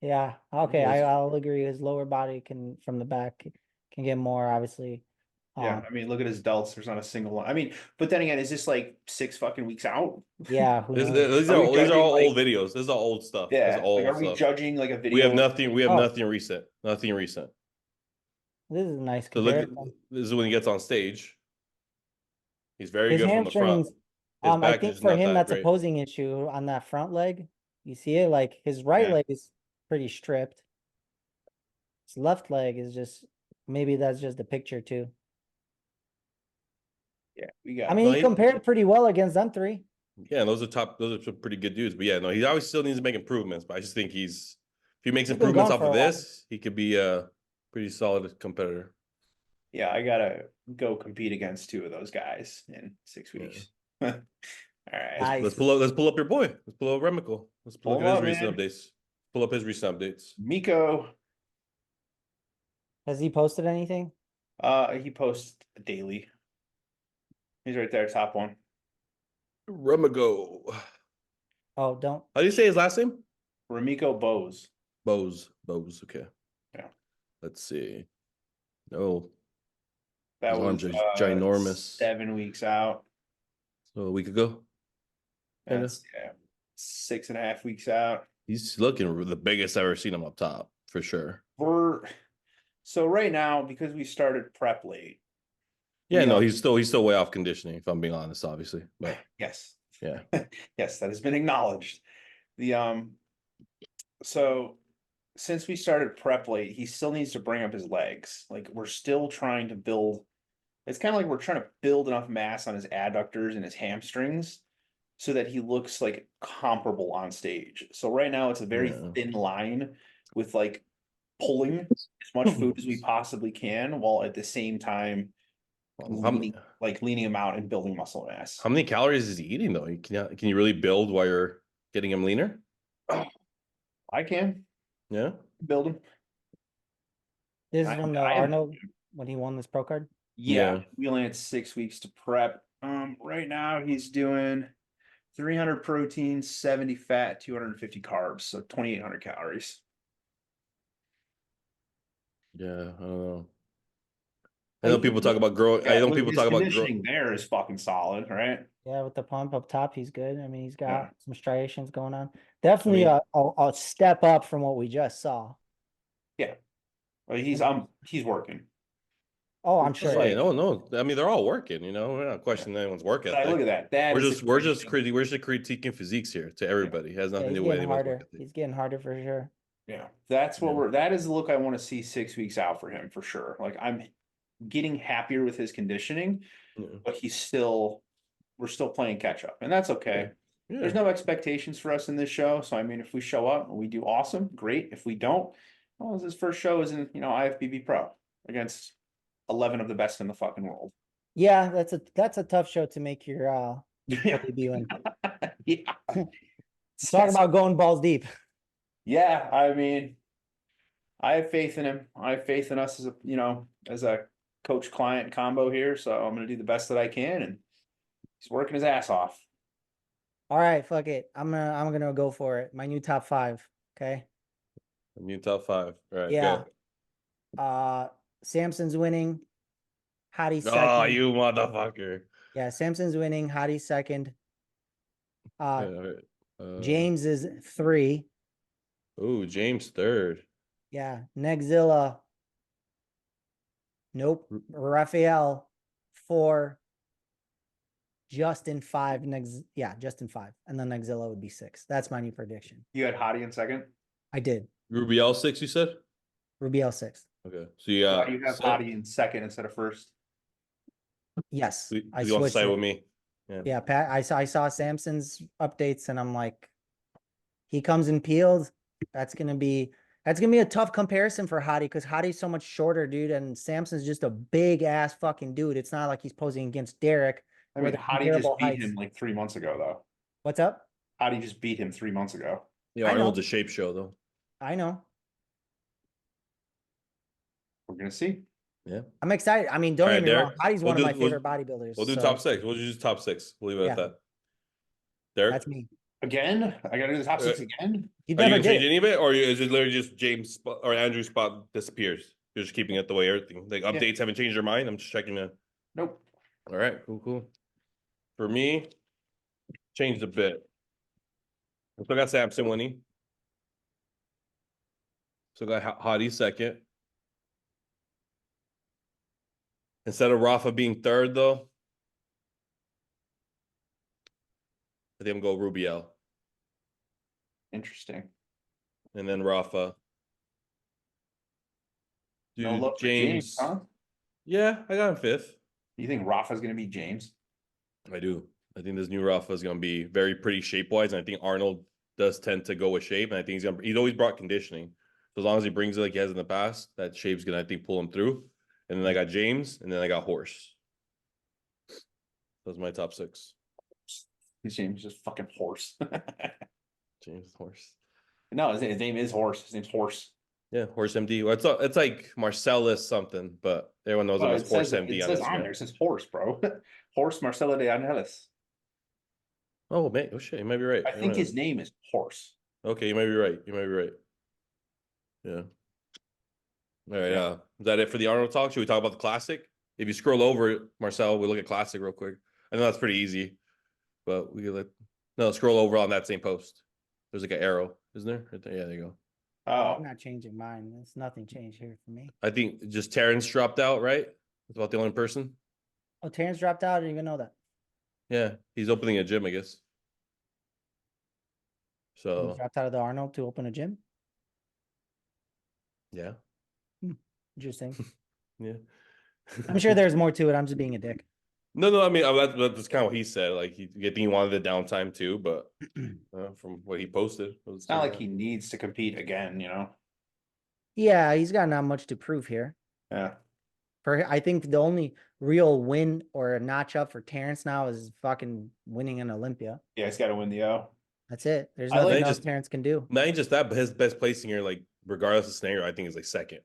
Yeah, okay, I'll agree. His lower body can, from the back, can get more, obviously. Yeah, I mean, look at his delts. There's not a single line. I mean, but then again, is this like 6 fucking weeks out? Yeah, These are all old videos. This is all old stuff. Yeah, old are we stuff. judging like a video? We have nothing. We have nothing recent. Nothing recent. This is a nice comparison. This is when he gets on stage. He's very good from the front. I think for him that's a posing issue on that front leg. You see it, like his right leg is pretty stripped. His left leg is just, maybe that's just the picture too. Yeah, we got. I mean, he compared pretty well against them 3. Yeah, those are some pretty good dudes. But yeah, no, he always still needs to make improvements. But I just think if he makes improvements off of this, he could be a pretty solid competitor. Yeah, I gotta go compete against 2 of those guys in 6 weeks. All right, Nice. Let's pull up your boy. Let's pull up Remical. Let's pull up his recent updates. Pull up his recent updates. Miko. Has he posted anything? He posts daily. He's right there, top one. Rumago. Oh, don't. How do you say his last name? Ramiko Bose. Bose. Okay. Yeah. Let's see. No. That His was arms are ginormous. 7 weeks out. So a week ago. Kinda. That's 6.5 weeks out. He's looking the biggest I've ever seen him up top, for sure. So right now, because we started prep late. Yeah, no, he's still way off conditioning, if I'm being honest, obviously. But yes. yeah. Yes, that has been acknowledged. So since we started prep late, he still needs to bring up his legs. Like we're still trying to build. It's kind of like we're trying to build enough mass on his adductors and his hamstrings so that he looks like comparable on stage. So right now it's a very thin line with like pulling as much food as we possibly can while at the same time leaning him out and building muscle mass. How many calories is he eating though? Can you really build while you're getting him leaner? I can. Yeah. Build him. This is from the Arnold when he won this pro card. Yeah, we only had 6 weeks to prep. Right now he's doing 300 protein, 70 fat, 250 carbs, so 2,800 calories. Yeah, I don't know. I know people talk about growing. I know people talk about conditioning. There is fucking solid, right? Yeah, with the pump up top, he's good. I mean, he's got some striations going on. Definitely a step up from what we just saw. Yeah, well, he's working. Oh, I'm sure. No. I mean, they're all working. You know, we're not questioning anyone's work ethic. Look at that. We're just critiquing physiques here to everybody. It has nothing to do with anyone's work ethic. He's getting harder for sure. Yeah, that's what that is the look I want to see 6 weeks out for him for sure. Like I'm getting happier with his conditioning, but we're still playing catch up, and that's okay. Yeah. There's no expectations for us in this show, so I mean, if we show up and we do awesome, great. If we don't, well, his first show is in IFBB Pro against 11 of the best in the fucking world. Yeah, that's a tough show to make your debut in. Yeah. Talk about going balls deep. Yeah, I mean, I have faith in him. I have faith in us as a coach client combo here. So I'm going to do the best that I can, and he's working his ass off. All right, fuck it. I'm gonna go for it. My new top 5. Okay. New top 5. All right. Yeah. Go. Samson's winning. Hottie second. Oh, you motherfucker. Yeah, Samson's winning. Hottie second. James is 3. Oh, James 3rd. Yeah. Negzilla. Nope. Raphael 4. Justin 5. Justin 5. And then Negzilla would be 6. That's my new prediction. You had Hottie in second? I did. Rubiel 6, you said? Rubiel 6. Okay. So you have Hottie in second instead of first? Yes. I switched to side with me. Yeah, Pat. I saw Samson's updates, and I'm like, he comes in peeled. That's gonna be a tough comparison for Hottie because Hottie's so much shorter, dude, and Samson's just a big ass fucking dude. It's not like he's posing against Derek. I mean, Hottie just beat him like 3 months ago, though. What's up? Hottie just beat him 3 months ago. Yeah, Arnold's a shape show, though. I know. We're gonna see. Yeah, I'm excited. I mean, don't get me wrong. Hottie's one of my favorite bodybuilders. We'll do top 6. We'll just top 6. We'll leave it at that. Derek, that's me. Again, I gotta do the top 6 again. You never gonna change any of it, or is it literally just James or Andrew's spot disappears? You're just keeping it the way everything. Like updates haven't changed your mind. I'm just checking it. Nope. All right, cool. For me, changed a bit. I still got Samson winning. Still got Hottie second. Instead of Rafa being 3rd, though, I think I'm going to go Rubiel. Interesting. And then Rafa. Dude, no love James, huh? Yeah, I got him 5th. You think Rafa's going to be James? I do. I think this new Rafa is going to be very pretty shape-wise, and I think Arnold does tend to go with shape, and I think he's always brought conditioning. So as long as he brings it like he has in the past, that shape's going to, I think, pull him through. And then I got James, and then I got Horse. Those are my top 6. James is just fucking Horse. James Horse. No, his name is Horse. His name's Horse. Yeah, Horse MD. Well, it's like Marcellus something, but everyone knows him Well, as Horse MD it on says on Instagram. there, it says horse, bro. Horse Marcelo de Angelis. Oh man, oh shit, you might be right. I think his name is Horse. Okay, you might be right. You might be right. Yeah. All right. Yeah. Is that it for the Arnold talk? Should we talk about the classic? If you scroll over, Marcel, we look at classic real quick. I know that's pretty easy, but we could no scroll over on that same post. There's like an arrow, isn't there? Right there. Yeah, there you go. I'm Oh, not changing mine. There's nothing changed here for me. I think just Terrence dropped out, right? That's about the only person. Oh, Terrence dropped out. I didn't even know that. Yeah, he's opening a gym, I guess. He So dropped out of the Arnold to open a gym. yeah, Interesting. yeah. I'm sure there's more to it. I'm just being a dick. No. I mean, that's kind of what he said. Like, I think he wanted the downtime too, but from what he posted, it's not like he needs to compete again, you know? Yeah, he's got not much to prove here. Yeah. I think the only real win or a notch up for Terrence now is fucking winning an Olympia. Yeah, he's got to win the O. That's it. There's I like nothing else Terrence can do. Not even just that, but his best placing here, like regardless of scenario, I think is like second.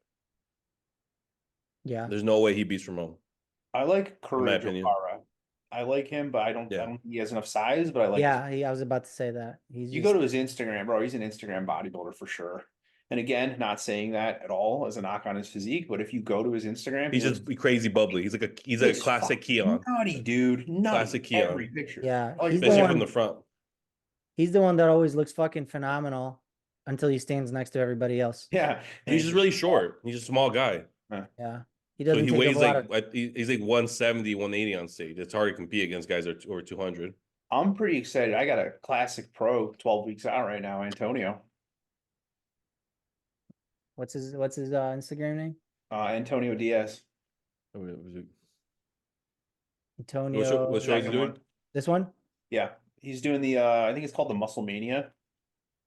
Yeah. There's no way he beats Ramon. I like my Courage opinion. O'Hara. I like him, but I don't think he has enough size, but I like Yeah, I was about to say that. you go to his Instagram, bro. He's an Instagram bodybuilder for sure. And again, not saying that at all as a knock on his physique, but if you go to his Instagram, he's just crazy bubbly. He's a classic Keon. Nutty dude. Nutty. Classic Keon. Every picture. Yeah, Like, especially from the front. He's the one that always looks fucking phenomenal until he stands next to everybody else. Yeah. He's just really short. He's a small guy. Yeah. He doesn't so he weighs like he's like 170, 180 on stage. It's hard to compete against guys that are over 200. I'm pretty excited. I got a classic pro 12 weeks out right now, Antonio. What's his Instagram name? Antonio Diaz. Antonio. What show is he doing? This one? Yeah. He's doing the I think it's called the Muscle Mania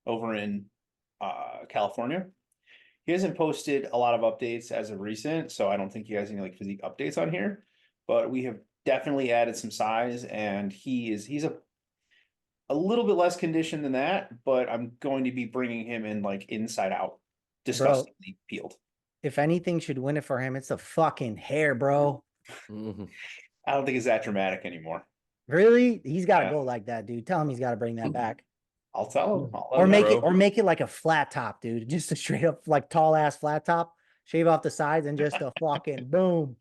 over in California. He hasn't posted a lot of updates as of recent, so I don't think he has any like physique updates on here. But we have definitely added some size, and he's a little bit less conditioned than that, but I'm going to be bringing him in like inside out, disgustingly peeled. If anything should win it for him, it's the fucking hair, bro. I don't think it's that dramatic anymore. Really? He's got to go like that, dude. Tell him he's got to bring that back. I'll tell him. Or make it like a flat top, dude. Just a straight up like tall ass flat top. Shave off the sides and just a fucking boom.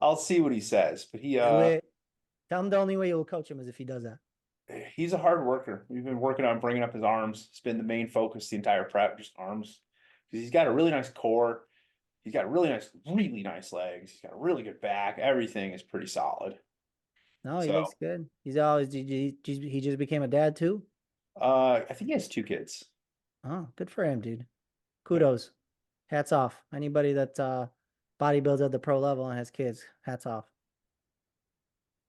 I'll see what he says, but tell him the only way you'll coach him is if he does that. He's a hard worker. We've been working on bringing up his arms. It's been the main focus the entire prep, just arms. Because he's got a really nice core. He's got really nice legs. He's got a really good back. Everything is pretty solid. No, he looks good. He just became a dad too. I think he has 2 kids. Oh, good for him, dude. Kudos. Hats off. Anybody that bodybuilds at the pro level and has kids, hats off.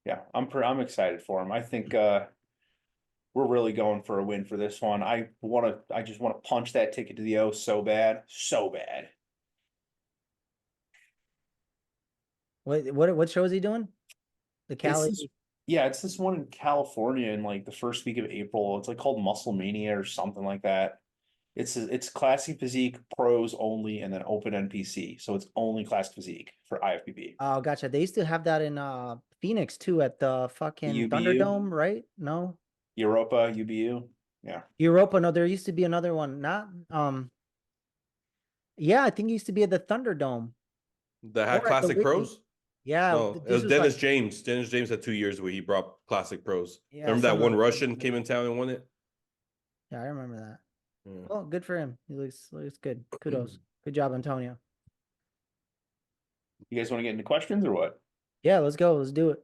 Yeah, I'm excited for him. I think we're really going for a win for this one. I just want to punch that ticket to the O so bad. So bad. What show is he doing? The Cali. It's this one in California in like the first week of April. It's like called Muscle Mania or something like that. It's classic physique, pros only, and then open NPC. So it's only classic physique for IFBB. Oh, gotcha. They used to have that in Phoenix too at the fucking UBU? Thunderdome, right? No. Europa, UBU. Yeah. Europa. No, there used to be another one. Not yeah, I think it used to be at the Thunderdome. That had classic pros? Yeah. No, it was Dennis James. Dennis James had 2 years where he brought classic pros. Yeah, remember that one Russian came in town and won it? Yeah, I remember that. Yeah. Well, good for him. He looks good. Kudos. Good job, Antonio. You guys want to get into questions or what? Yeah, let's go. Let's do it.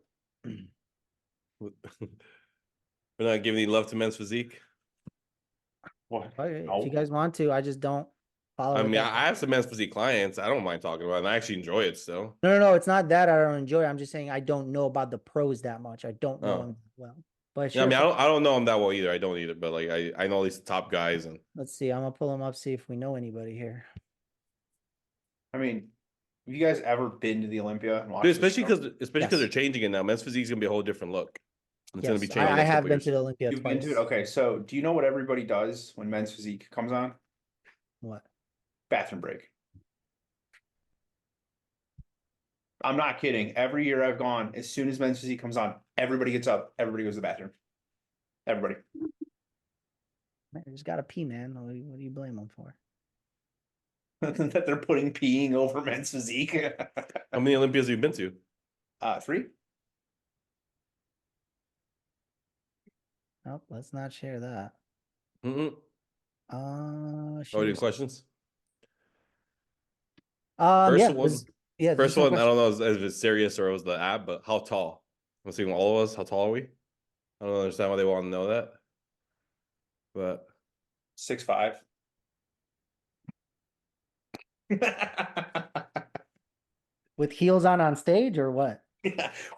We're not giving any love to men's physique. What? Okay, if you guys want to, I just don't follow. I mean, I have some men's physique clients. I don't mind talking about it, and I actually enjoy it still. No. It's not that I don't enjoy it. I'm just saying I don't know about the pros that much. I don't know them well. But yeah, I mean, I don't know them that well either. I don't either, but like I know these top guys. And let's see. I'm gonna pull them up, see if we know anybody here. I mean, have you guys ever been to the Olympia and watched? Dude, especially because they're changing it now. Men's physique is gonna be a whole different look. It's gonna be changing. I have been to the Olympia You've twice. been to it? Okay, so do you know what everybody does when men's physique comes on? What? bathroom break. I'm not kidding. Every year I've gone, as soon as men's physique comes on, everybody gets up, everybody goes to the bathroom. Everybody. Man, you just gotta pee, man. What do you blame them for? That they're putting peeing over men's physique. How many Olympias have you been to? 3. Nope, let's not share that. Mm-mm. Uh, Oh, any shoot. questions? Yeah, First one. yeah. First some one, I question. don't know if it's serious or it was the app, but how tall? I'm assuming all of us, how tall are we? I don't understand why they want to know that. But 6'5". With heels on stage or what?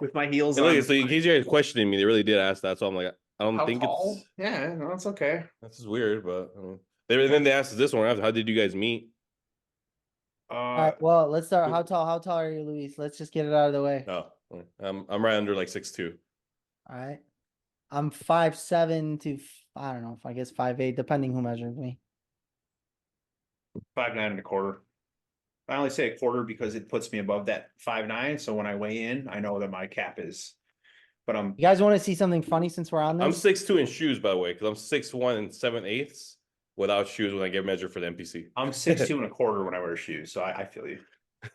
With my heels hey, look, on. so in case you're questioning me, they really did ask that. So I'm like, I don't How think tall? it's Yeah, no, it's okay. that's just weird, but I mean, and then they asked us this one after, how did you guys meet? All right, well, let's start. How tall are you, Luis? Let's just get it out of the way. No, I'm right under like 6'2". All right. I'm 5'7" to I don't know if I guess 5'8", depending who measures me. 5'9.25". I only say a quarter because it puts me above that 5'9". So when I weigh in, I know that my cap is. But I'm. You guys want to see something funny since we're on I'm this? 6'2" in shoes, by the way, because I'm 6'1" and 7/8 without shoes when I get measured for the NPC. I'm 6'2.25" when I wear shoes, so I feel you.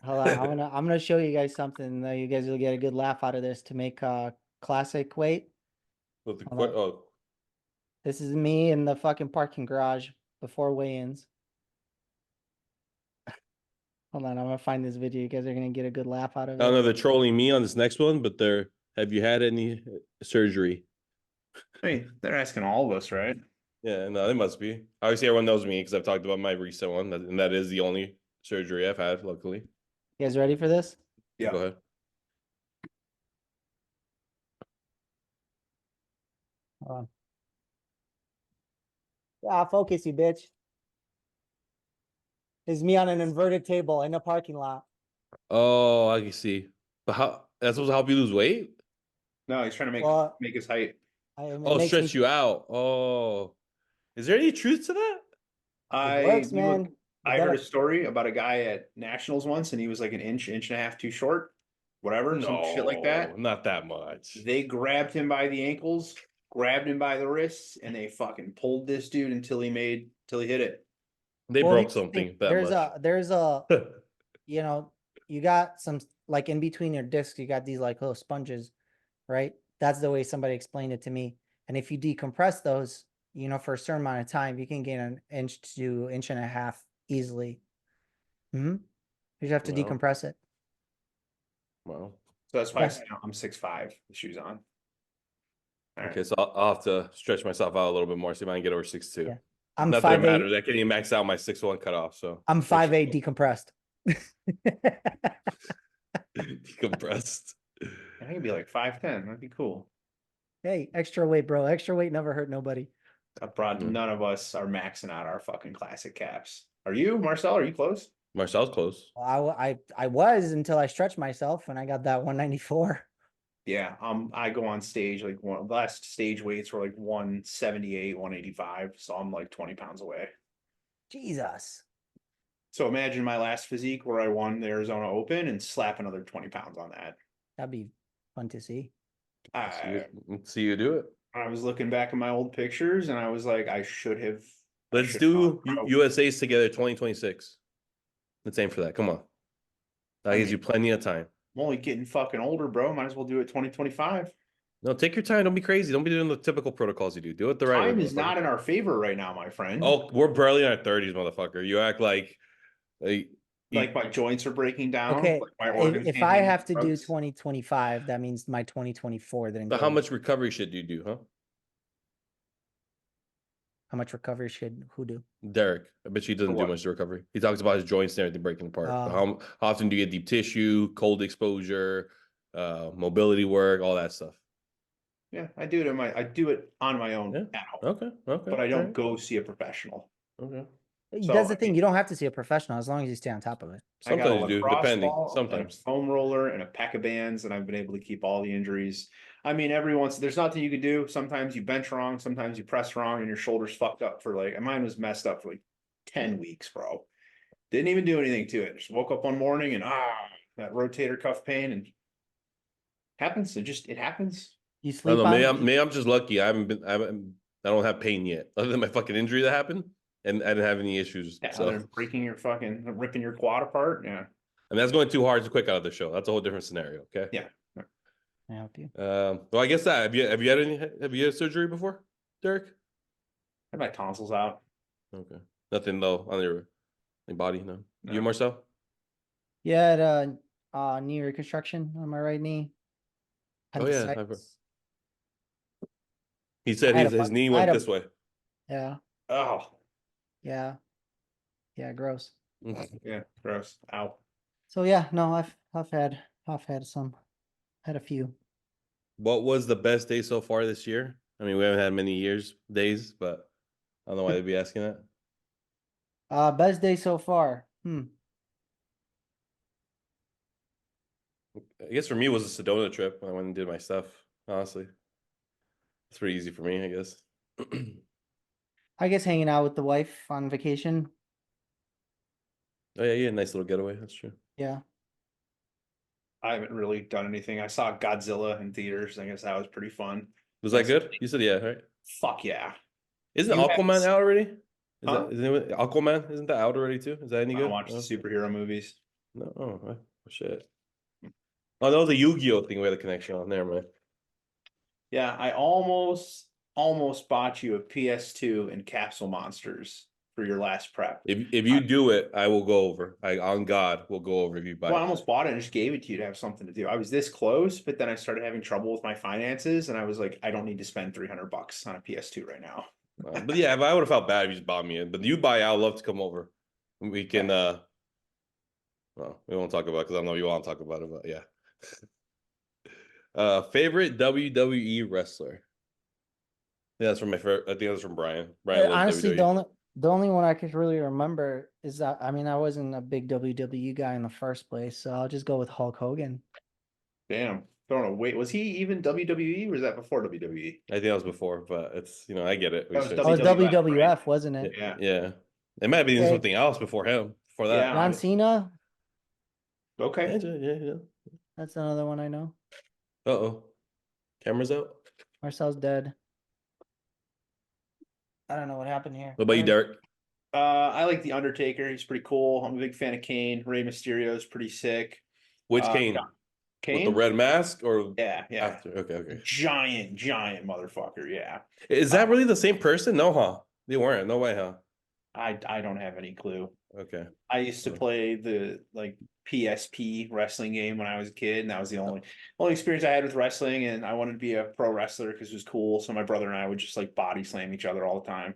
Hold on, I'm gonna show you guys something that you guys will get a good laugh out of this to make classic weight. With the Hold on. oh, This is me in the fucking parking garage before weigh-ins. Hold on, I'm gonna find this video. You guys are gonna get a good laugh out of I don't know it. if they're trolling me on this next one, but have you had any surgery? I mean, they're asking all of us, right? Yeah, no, they must be. Obviously, everyone knows me because I've talked about my recent one, and that is the only surgery I've had, luckily. You guys ready for this? Yeah. Go ahead. Hold on. Yeah, focus, you bitch. This is me on an inverted table in a parking lot. Oh, I can see. But how that's supposed to help you lose weight? No, he's trying to make his height. It Oh, makes me. stretch you out. Oh, is there any truth to that? It works, man. I heard a story about a guy at Nationals once, and he was like an inch and a half too short, whatever, some shit like that. Not that much. They grabbed him by the ankles, grabbed him by the wrists, and they fucking pulled this dude until he hit it. They Well, broke here's the thing. something that There's a you know, you got some like in between your discs, you got these like little sponges, right? That's the way somebody explained it to me. And if you decompress those, you know, for a certain amount of time, you can gain an inch to inch and a half easily. You just have to Wow. decompress it. Wow. So that's why Yeah. I'm 6'5", the shoes on. Okay, so I'll have to stretch myself out a little bit more, see if I can get over 6'2". Yeah. I'm Not that it 5'8". matters. I can't even max out my 6'1" cutoff. So I'm 5'8" decompressed. decompressed. I can be like 5'10". That'd be cool. Hey, extra weight, bro. Extra weight never hurt nobody. None of us are maxing out our fucking classic caps. Are you, Marcel? Are you close? Marcel's close. I was until I stretched myself and I got that 194. Yeah, I go on stage like last stage weights were like 178, 185, so I'm like 20 pounds away. Jesus. So imagine my last physique where I won the Arizona Open and slap another 20 pounds on that. That'd be fun to see. See you do it. I was looking back at my old pictures and I was like, I should have. Let's do USA's together 2026. Let's aim for that. Come on. That gives you plenty of time. I'm only getting fucking older, bro. Might as well do it 2025. No, take your time. Don't be crazy. Don't be doing the typical protocols you do. Do it the right way. Time is not in our favor right now, my friend. Oh, we're barely in our 30s, motherfucker. You act like my joints are breaking down. Okay, Like my organs if can't I handle have to do drugs. 2025, that means my 2024 didn't But go how well. much recovery should you do, huh? How much recovery should who do? Derek, I bet you he doesn't do much recovery. He talks about his joints and everything breaking apart. But how often do you get deep tissue, cold exposure, mobility work, all that stuff? Yeah, I do it on my own at home. Okay. But I don't go see a professional. Okay. That's the thing. You don't have to see a professional as long as you stay on top of it. Sometimes you do, depending. Sometimes foam roller and a pack of bands, and I've been able to keep all the injuries. I mean, there's nothing you can do. Sometimes you bench wrong, sometimes you press wrong, and your shoulder's fucked up for like, mine was messed up for like 10 weeks, bro. Didn't even do anything to it. Just woke up one morning and that rotator cuff pain and happens. It happens. You I don't sleep know. on? Maybe I'm just lucky. I don't have pain yet, other than my fucking injury that happened, and I didn't have any issues. Yeah, So they're ripping your quad apart. Yeah. I mean, that's going too hard too quick out of the show. That's a whole different scenario. Okay. Yeah. I help you. Well, I guess that have you had surgery before, Derek? I had my tonsils out. Okay. Nothing though on your body, no. No. You, Marcel? Yeah, I had a knee reconstruction on my right knee. Oh, yeah, Appendicitis. He said I had his knee I went had this way. Yeah, Oh, yeah, yeah. Gross. yeah. Gross. Ow. So yeah, no, I've had had a few. What was the best day so far this year? I mean, we haven't had many days, but I don't know why they'd be asking that. Best day so far. I guess for me it was a Sedona trip when I went and did my stuff. Honestly, it's pretty easy for me, I guess. I guess hanging out with the wife on vacation. Oh yeah, nice little getaway. That's true. Yeah. I haven't really done anything. I saw Godzilla in theaters. I guess that was pretty fun. Was that good? You said yeah, right? Fuck yeah. Isn't You Aquaman haven't- out already? Huh? Aquaman? Isn't that out already too? Is that any I good? don't watch the superhero movies. No. Oh shit. Oh, that was a Yu-Gi-Oh thing we had a connection on. Never mind. Yeah, I almost bought you a PS2 and Capsule Monsters for your last prep. If you do it, I will go over. On God, we'll go over if you buy Well, I it. almost bought it and just gave it to you to have something to do. I was this close, but then I started having trouble with my finances, and I was like, I don't need to spend $300 on a PS2 right now. But yeah, I would have felt bad if you just bought me it. But you buy, I'll love to come over. We can. Well, we won't talk about it because I know you want to talk about it. But yeah. Favorite WWE wrestler? Yeah, that's from my favorite. I think that's from Brian. Brian loves Honestly, WWE. the only one I could really remember is that I mean I wasn't a big WWE guy in the first place, so I'll just go with Hulk Hogan. Damn. Don't know. Wait, was he even WWE or was that before WWE? I think that was before, but it's I get it. That was That was WWF, WWF, right? wasn't it? Yeah. It might have been Okay. something else before him. Before that. Yeah. John Cena, Okay. Yeah. that's another one I know. Uh-oh. Camera's out. Marcel's dead. I don't know what happened here. What about you, Derek? I like The Undertaker. He's pretty cool. I'm a big fan of Kane. Rey Mysterio is pretty sick. Which Kane? John- With Kane? the red mask or Yeah. after? Okay. Giant motherfucker. Yeah. Is that really the same person? No, huh? They weren't. No way, huh? I don't have any clue. Okay. I used to play the PSP wrestling game when I was a kid, and that was the only experience I had with wrestling. And I wanted to be a pro wrestler because it was cool. So my brother and I would just body slam each other all the time.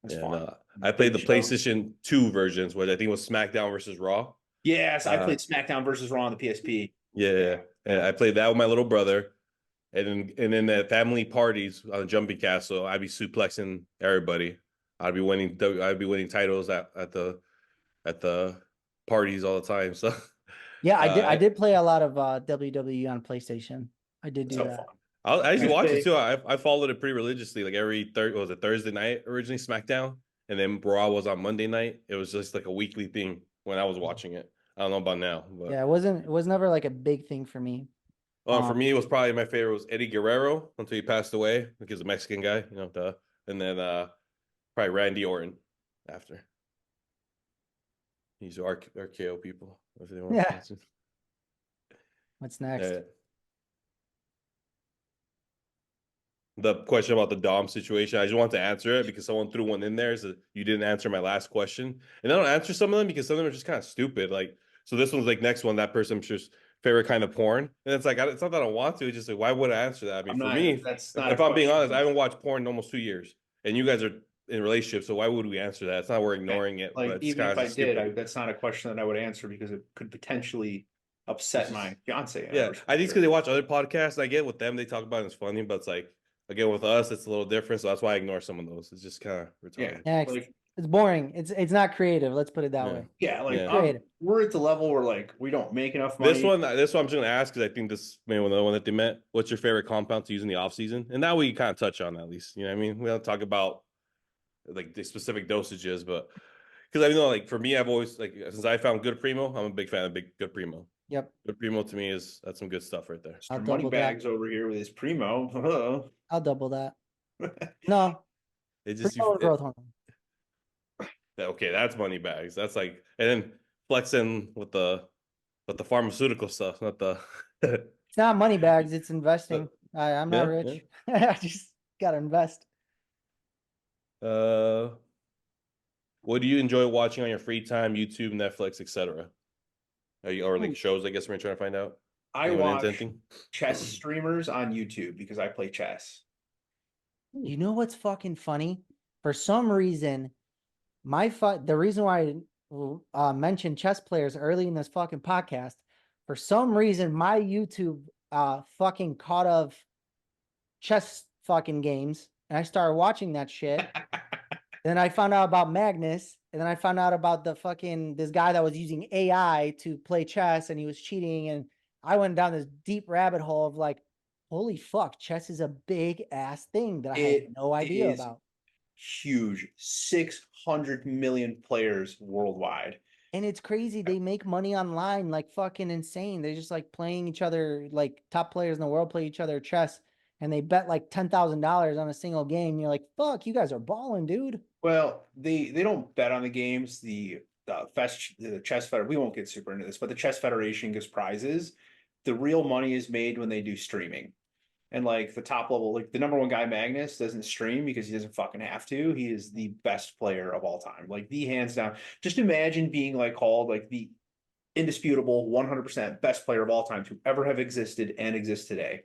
It was fun. No, I played the Big show. PlayStation 2 versions, which I think was SmackDown versus Raw. Yes, I played SmackDown versus Raw on the PSP. Yeah. And I played that with my little brother. And then at family parties on the Jumping Castle, I'd be suplexing everybody. I'd be winning titles at the parties all the time. So Yeah, I did play a lot of WWE on PlayStation. I did do So that. fun. I used to I watch say- it too. I followed it pretty religiously. Like every Thursday night originally SmackDown, and then Raw was on Monday night. It was just like a weekly thing when I was watching it. I don't know about now, but Yeah, it was never like a big thing for me. for me, it was probably my favorite was Eddie Guerrero until he passed away because a Mexican guy, and then probably Randy Orton after. These are RKO people. If they want Yeah. to. What's next? The question about the Dom situation, I just want to answer it because someone threw one in there. So you didn't answer my last question, and I don't answer some of them because some of them are just kind of stupid. Like, so this one's like next one. That person's just favorite kind of porn, and it's like it's not that I want to. It's just like why would I answer that? I mean, if I'm being honest, I haven't watched porn in almost 2 years, and you guys are in relationships, so why would we answer that? It's not we're ignoring it. But even if I stupid. did, that's not a question that I would answer because it could potentially upset my fiance. Yeah, I think it's because they watch other podcasts. And I get with them, they talk about it, it's funny, but it's like again with us, it's a little different. So that's why I ignore some of those. It's just kind of retarded. Next. It's boring. It's not creative. Let's put it that way. Yeah, we're at the level where we don't make enough money. This one I'm just gonna ask because I think this may be another one that they met. What's your favorite compound to use in the off season? And now we kind of touch on that at least. You know what I mean? We don't talk about like the specific dosages, but because I know, like for me, I've always like since I found good primo, I'm a big fan of good primo. Yep. Good primo to me that's some good stuff right there. I'll Mr. Money double that. Bags over here with his primo. I'll double that. No, It just primo or growth hormone. okay, that's money bags. That's like, and then flexing with the pharmaceutical stuff, not the. It's not money bags, it's investing. I'm not Yeah, rich. I just gotta invest. What do you enjoy watching on your free time? YouTube, Netflix, etc. Or like Ooh. shows? I guess we're trying to find out. I Anyone into watch anything? chess streamers on YouTube because I play chess. You know what's fucking funny? For some reason, the reason why I mentioned chess players early in this fucking podcast, for some reason, my YouTube fucking caught of chess fucking games, and I started watching that shit. Then I found out about Magnus, and then I found out about this guy that was using AI to play chess, and he was cheating, and I went down this deep rabbit hole of like, holy fuck, chess is a big ass thing that I had no idea about. Huge, 600 million players worldwide. And it's crazy. They make money online like fucking insane. They're just like playing each other, like top players in the world play each other chess, and they bet like $10,000 on a single game. You're like, fuck, you guys are balling, dude. Well, they don't bet on the games. The chess federation. We won't get super into this, but the chess federation gives prizes. The real money is made when they do streaming. And like the top level, like the number one guy, Magnus, doesn't stream because he doesn't fucking have to. He is the best player of all time, like the hands down. Just imagine being like called like the indisputable 100% best player of all time to ever have existed and exist today.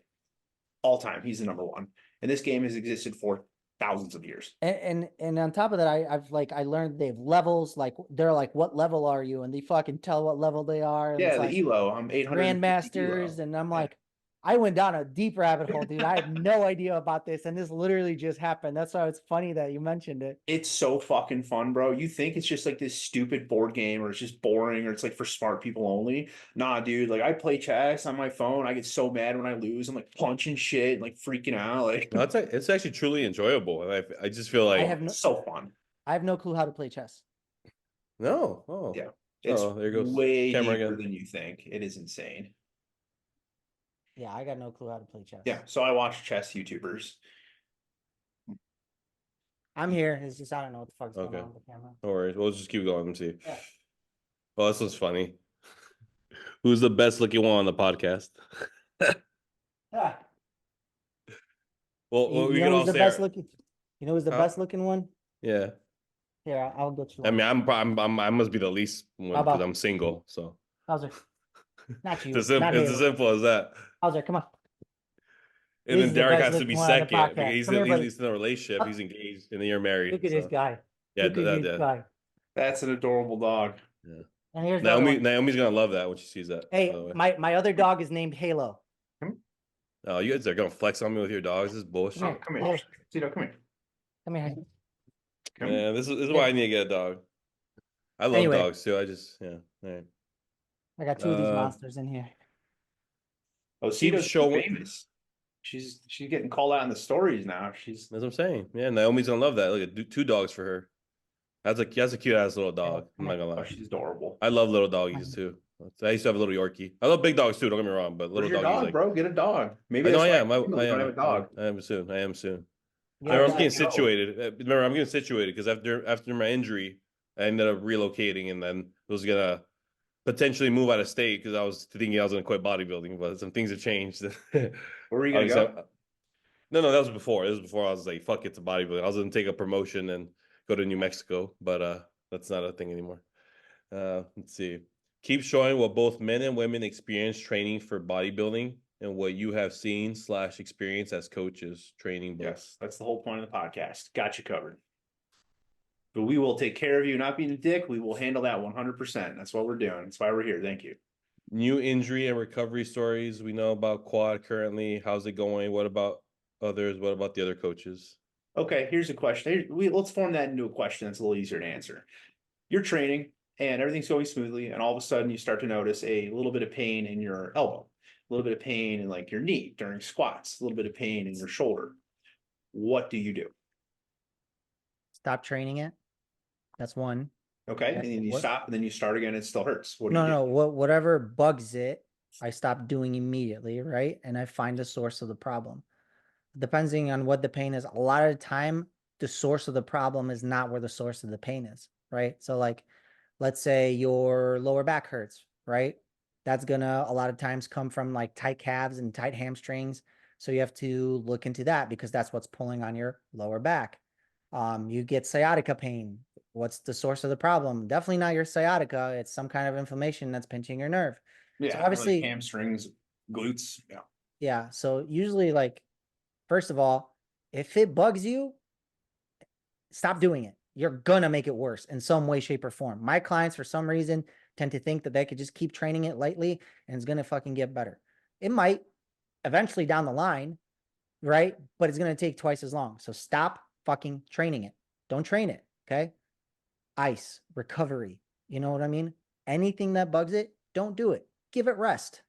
All time, he's the number one. And this game has existed for thousands of years. And on top of that, I learned they have levels. Like they're like, what level are you? And they fucking tell what level they are. And Yeah, it's the like Elo. I'm 800 grandmasters, and I'm like, I went down a deep rabbit hole, dude. I had no idea about this, and this literally just happened. That's why it's funny that you mentioned it. It's so fucking fun, bro. You think it's just like this stupid board game or it's just boring or it's like for smart people only. Nah, dude. Like I play chess on my phone. I get so mad when I lose. I'm like punching shit and like freaking out. Like No, it's actually truly enjoyable. I just feel like it's so fun. I have no clue how to play chess. No. Oh. Yeah. It's there goes way camera deeper again. than you think. It is insane. Yeah, I got no clue how to play chess. Yeah. So I watch chess YouTubers. I'm here. It's just I don't know what the fuck's Okay. going on with the camera. No worries. We'll just keep going and see. Yeah. Well, this was funny. Who's the best looking one on the podcast? Yeah. Well, we You can know all who's the say best looking? You know who's the Huh? best looking one? Yeah. Here, I'll get you I one. mean, I must be the least one How because about- I'm single. So Howser. Not you. it's Not as simple as that. Howser, come on. And This then is the Derek best has to be looking one on the second podcast. because he's Come here, buddy. in a relationship. He's engaged, and then you're married. Look at so. this guy. Yeah, Look at this guy. That's an adorable dog. Yeah. And here's the other one. Naomi's gonna love that when she sees that. Hey, by the way. my other dog is named Halo. Oh, you guys are gonna flex on me with your dogs. This is bullshit. Come here. Come here. Tito, come here. Come here. Come Yeah, this is why I need to get a dog. I love Anyway. dogs too. I just All right. I got two of these monsters in here. Oh, Keep Tito's showing- famous. She's getting called out in the stories now. That's what I'm saying. Yeah, Naomi's gonna love that. Look at two dogs for her. That's a cute ass little dog. I'm not gonna Oh, lie. she's adorable. I love little doggies too. I used to have a little Yorkie. I love big dogs too. Don't get me wrong, but Where's little your doggies dog, like. bro? Get a dog. Maybe I know that's I why am. you don't have a dog. I am soon. I am soon. Yeah, Remember, I'm yeah. getting situated. Remember, I'm getting situated because after my injury, I ended up relocating and then was gonna potentially move out of state because I was thinking I was gonna quit bodybuilding, but some things have changed. Where were you gonna go? No, that was before. This was before I was like, fuck it to bodybuilding. I was gonna take a promotion and go to New Mexico, but that's not a thing anymore. Let's see. Keep showing what both men and women experience training for bodybuilding and what you have seen / experience as coaches training both. Yes, that's the whole point of the podcast. Got you covered. But we will take care of you. Not being a dick, we will handle that 100%. That's what we're doing. That's why we're here. Thank you. New injury and recovery stories. We know about Quad currently. How's it going? What about others? What about the other coaches? Okay, here's a question. Let's form that into a question that's a little easier to answer. You're training and everything's going smoothly, and all of a sudden you start to notice a little bit of pain in your elbow, a little bit of pain in like your knee during squats, a little bit of pain in your shoulder. What do you do? Stop training it. That's one. Okay, and then you What? stop, and then you start again. It still hurts. What do you No, do? no, whatever bugs it, I stop doing immediately, right? And I find the source of the problem. Depending on what the pain is, a lot of the time, the source of the problem is not where the source of the pain is, right? So, like, let's say your lower back hurts, right? That's gonna a lot of times come from like tight calves and tight hamstrings. So you have to look into that because that's what's pulling on your lower back. You get sciatica pain. What's the source of the problem? Definitely not your sciatica. It's some kind of inflammation that's pinching your nerve. So Yeah, or like obviously, hamstrings, glutes. Yeah. yeah. So usually, like, first of all, if it bugs you, stop doing it. You're gonna make it worse in some way, shape, or form. My clients, for some reason, tend to think that they could just keep training it lightly and it's gonna fucking get better. It might eventually down the line, right? But it's gonna take twice as long. So stop fucking training it. Don't train it. Okay. Ice, recovery. You know what I mean? Anything that bugs it, don't do it. Give it rest.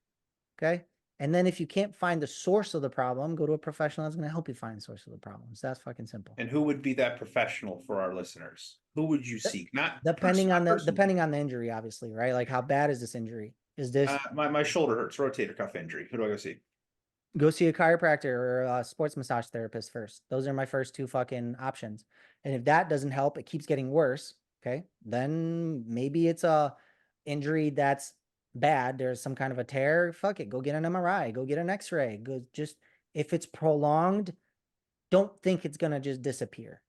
Okay. And then if you can't find the source of the problem, go to a professional that's going to help you find the source of the problem. So that's fucking simple. And who would be that professional for our listeners? Who would you seek? Not Depending on the person. depending on the injury, obviously, right? Like, how bad is this injury? Is this My shoulder hurts, rotator cuff injury. Who do I go see? go see a chiropractor or a sports massage therapist first? Those are my first two fucking options. And if that doesn't help, it keeps getting worse. Okay, then maybe it's a injury that's bad. There's some kind of a tear. Fuck it. Go get an MRI. Go get an X-ray. Go just if it's prolonged, don't think it's gonna just disappear.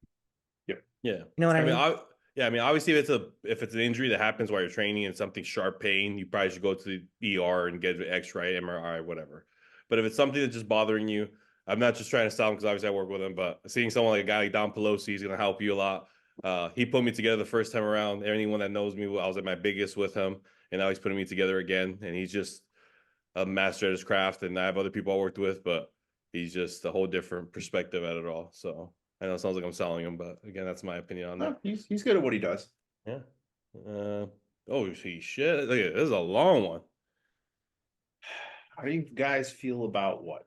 Yep. Yeah. You know what I mean? Yeah, I mean, obviously, if it's an injury that happens while you're training and something sharp pain, you probably should go to the ER and get an X-ray, MRI, whatever. But if it's something that's just bothering you, I'm not just trying to sell him because obviously I work with him, but seeing someone like a guy like Don Pelosi is gonna help you a lot. He put me together the first time around. Anyone that knows me, I was at my biggest with him, and now he's putting me together again. And he's just a master at his craft. And I have other people I worked with, but he's just a whole different perspective at it all. So I know it sounds like I'm selling him, but again, that's my opinion on that. He's good at what he does. Yeah. Oh, shit. Look at this is a long one. How do you guys feel about what?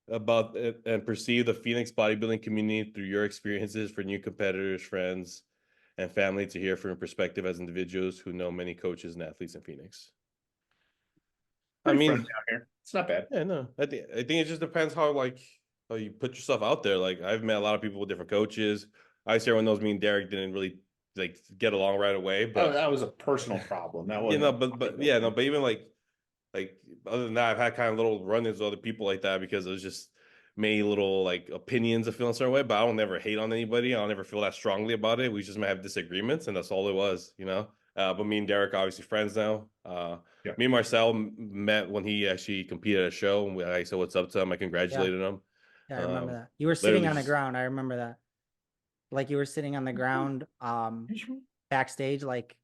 About it and perceive the Phoenix bodybuilding community through your experiences for new competitors, friends, and family to hear from your perspective as individuals who know many coaches and athletes in Phoenix. I Pretty mean, friendly out here. It's not bad. yeah, no, I think it just depends how how you put yourself out there. Like I've met a lot of people with different coaches. Obviously, everyone knows me and Derek didn't really like get along right away, but That was a personal problem. That you wasn't. know, but yeah, no, but even like other than that, I've had kind of little run-ins with other people like that because it was just many little like opinions of feeling a certain way. But I don't never hate on anybody. I don't ever feel that strongly about it. We just might have disagreements, and that's all it was, you know. But me and Derek are obviously friends now. Yeah. Me and Marcel met when he actually competed at a show, and I said what's up to him. I congratulated him. Yeah, I remember that. You were Literally sitting on the just- ground. I remember that. Like you were sitting on the ground, backstage, like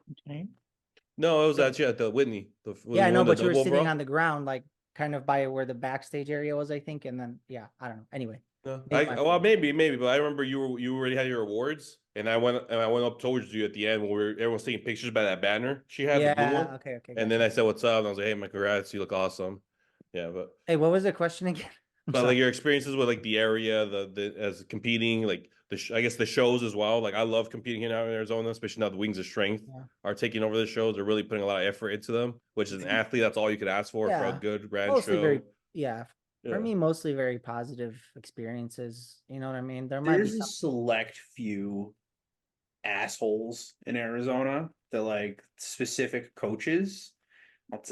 No, it was actually at the Whitney. yeah, I we know, won the but you were double sitting overall. on the ground, like kind of by where the backstage area was, I think. And then yeah, I don't know. Anyway, No, maybe my well, fault. maybe, but I remember you already had your awards, and I went up towards you at the end when everyone's taking pictures by that banner she had, the blue one, Yeah, okay, and then gotcha. I said what's up, and I was like, hey, my congrats, you look awesome, yeah, Hey, what was the question again? I'm but sorry. like your experiences with like the area, the as competing, like I guess the shows as well. Like I love competing here now in Arizona, especially now the Wings of Strength Yeah. are taking over the shows. They're really putting a lot of effort into them, which is an athlete. That's all you could ask for a Yeah, good brand mostly very, show. yeah. For Yeah. me, mostly very positive experiences. You know what I mean? There might be There's a some. select few assholes in Arizona that like specific coaches.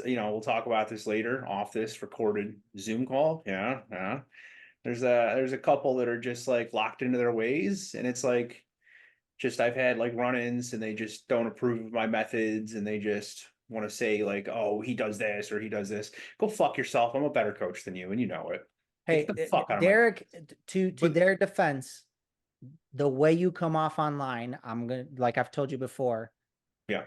We'll talk about this later off this recorded Zoom call. Yeah, yeah. There's a couple that are just like locked into their ways, and it's like just I've had like run-ins, and they just don't approve of my methods, and they just want to say like, oh, he does this or he does this. Go fuck yourself. I'm a better coach than you, and you know it. Hey, Get the fuck out of my. Derek, to But their defense, the way you come off online, I'm gonna like I've told you before. Yeah.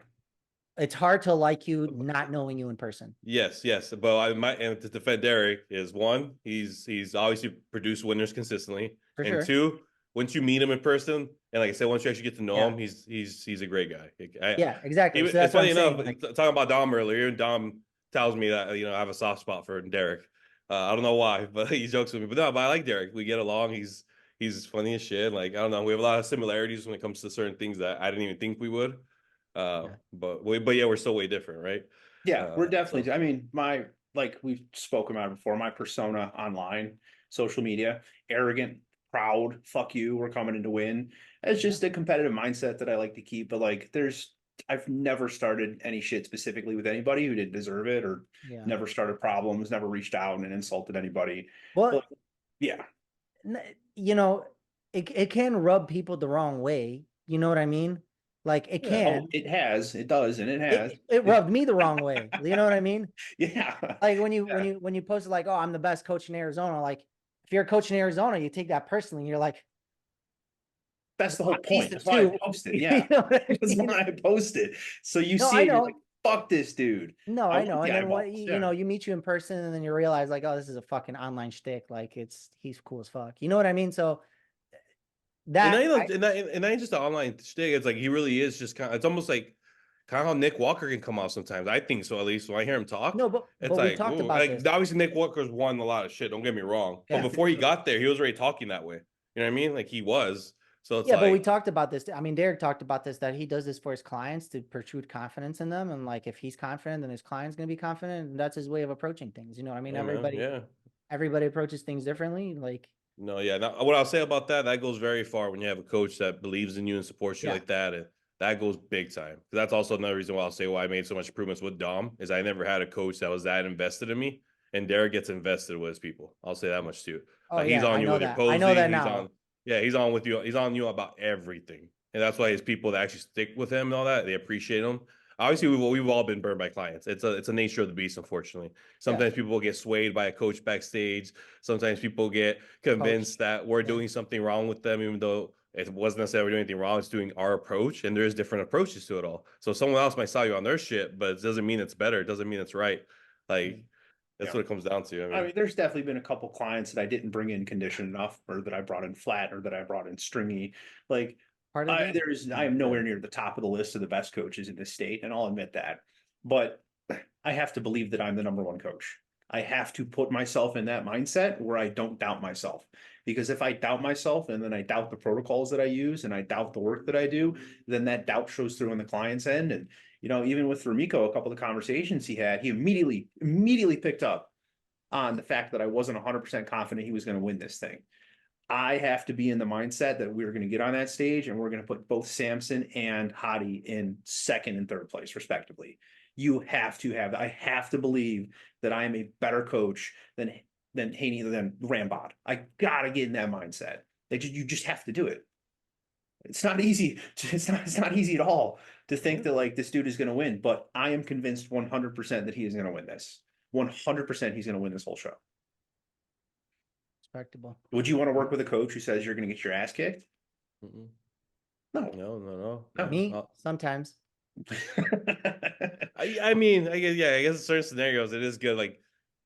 It's hard to like you not knowing you in person. yes, yes. But and to defend Derek is one, he's obviously produced winners consistently, For and sure. two, once you meet him in person, and like I said, once you actually get to know Yeah. him, he's a great guy. Yeah, exactly. So It's that's what funny I'm enough, saying. Like, talking about Dom earlier, and Dom tells me that I have a soft spot for Derek. I don't know why, but he jokes with me. But no, but I like Derek. We get along. He's funny as shit. Like I don't know, we have a lot of similarities when it comes to certain things that I didn't even think we would. But yeah, we're still way different, right? Yeah, we're definitely. So I mean, like we've spoken about it before, my persona online, social media, arrogant, proud, fuck you, we're coming in to win. It's just a competitive mindset that I like to keep. But like, I've never started any shit specifically with anybody who didn't deserve it, or Yeah. never started problems, never reached out and insulted anybody. Well, But yeah, you know, it can rub people the wrong way. You know what I mean? Like it yeah. Oh, can. it does, and it has. It rubbed me the wrong way. You know what I mean? Yeah. Like when you Yeah. when you posted like, oh, I'm the best coach in Arizona. Like if you're a coach in Arizona, you take that personally. And you're like, That's the whole he's point. the That's why I two. posted. You Yeah. know what I That's mean? why I posted. So you No, see I it, you're like, know. fuck this dude. No, I I want know. the And then eyeballs. what Yeah. you meet you in person and then you realize like, oh, this is a fucking online shtick. Like he's cool as fuck. You know what I mean? So and that I know, and I ain't just an online shtick. It's like he really is just kind of. It's almost like kind of how Nick Walker can come off sometimes. I think so, at least when I hear him talk. no, It's we like, talked ooh, about like this. obviously Nick Walker's won a lot of shit. Don't get me wrong, but Yeah. before he got there, he was already talking that way. You know what I mean? Like he was. So it's Yeah, but we like, talked about this. I mean, Derek talked about this that he does this for his clients to protrude confidence in them. And like if he's confident, then his client's gonna be confident. And that's his way of approaching things. You know what I mean? yeah, man, yeah. Everybody approaches things differently. Like, No, yeah. Now, what I'll say about that, that goes very far when you have a coach that believes in you and supports you yeah. like that. And that goes big time. 'Cause that's also another reason why I'll say why I made so much improvements with Dom is I never had a coach that was that invested in me. And Derek gets invested with his people. I'll say that much too. Oh Like he's yeah, on I you know with your that. I know posing. that He's now. on, yeah, he's on with you. He's on you about everything. And that's why his people that actually stick with him and all that, they appreciate him. Obviously, we've all been burned by clients. It's a nature of the beast, unfortunately. Yeah. Sometimes people get swayed by a coach backstage. Sometimes people get convinced that we're doing something wrong with them, even though it wasn't necessarily doing anything wrong. It's doing our approach, and there's different approaches to it all. So someone else might sell you on their shit, but it doesn't mean it's better. It doesn't mean it's right. Like that's Yeah. what it comes down to. I mean, there's definitely been a couple clients that I didn't bring in conditioned enough, or that I brought in flat, or that I brought in stringy. Like, Part of the game. I am nowhere near the top of the list of the best coaches in this state, and I'll admit that. But I have to believe that I'm the number one coach. I have to put myself in that mindset where I don't doubt myself. Because if I doubt myself and then I doubt the protocols that I use and I doubt the work that I do, then that doubt shows through on the client's end. And, even with Ramiko, a couple of conversations he had, he immediately picked up on the fact that I wasn't 100% confident he was going to win this thing. I have to be in the mindset that we're going to get on that stage and we're going to put both Samson and Hadi in second and third place, respectively. You have to have, I have to believe that I am a better coach than Haney, than Rambod. I got to get in that mindset. You just have to do it. It's not easy. It's not easy at all to think that like this dude is going to win, but I am convinced 100% that he is going to win this. 100% he's going to win this whole show. Respectable. Would you want to work with a coach who says you're going to get your ass kicked? No. Me, sometimes. I mean, I guess in certain scenarios it is good. Like,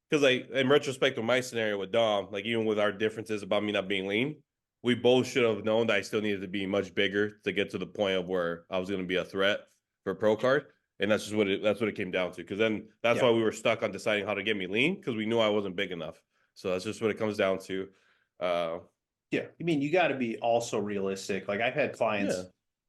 because like in retrospect of my scenario with Dom, like even with our differences about me not being lean, we both should have known that I still needed to be much bigger to get to the point of where I was going to be a threat for a pro card. And that's just what it came down to. Because then that's why we were stuck on deciding how to get me lean, because we knew I wasn't big enough. So that's just what it comes down to. Yeah, I mean, you got to be also realistic. Like I've had clients,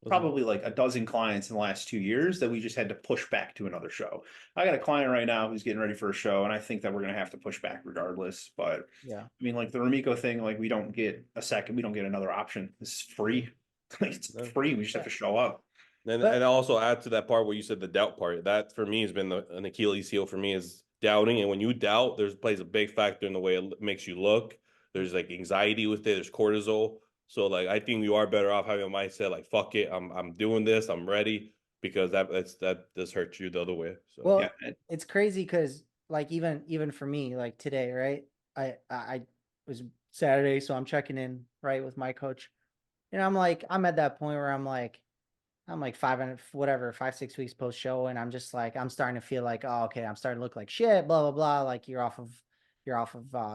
probably like a dozen clients in the last 2 years that we just had to push back to another show. I got a client right now who's getting ready for a show, and I think that we're going to have to push back regardless. But yeah, I mean, like the Ramiko thing, like we don't get another option. This is free. Like it's free. We just have to show up. And also add to that part where you said the doubt part. That for me has been an Achilles heel for me, is doubting. And when you doubt, plays a big factor in the way it makes you look. There's like anxiety with it. There's cortisol. So like I think you are better off having a mindset like fuck it, I'm doing this, I'm ready, because that does hurt you the other way. So well, it's crazy because like even for me, like today, right? I was Saturday, so I'm checking in right with my coach, and I'm at that point where I'm like 5, 6 weeks post show, and I'm just like I'm starting to feel like, oh, okay, I'm starting to look like shit, blah blah blah. Like you're off of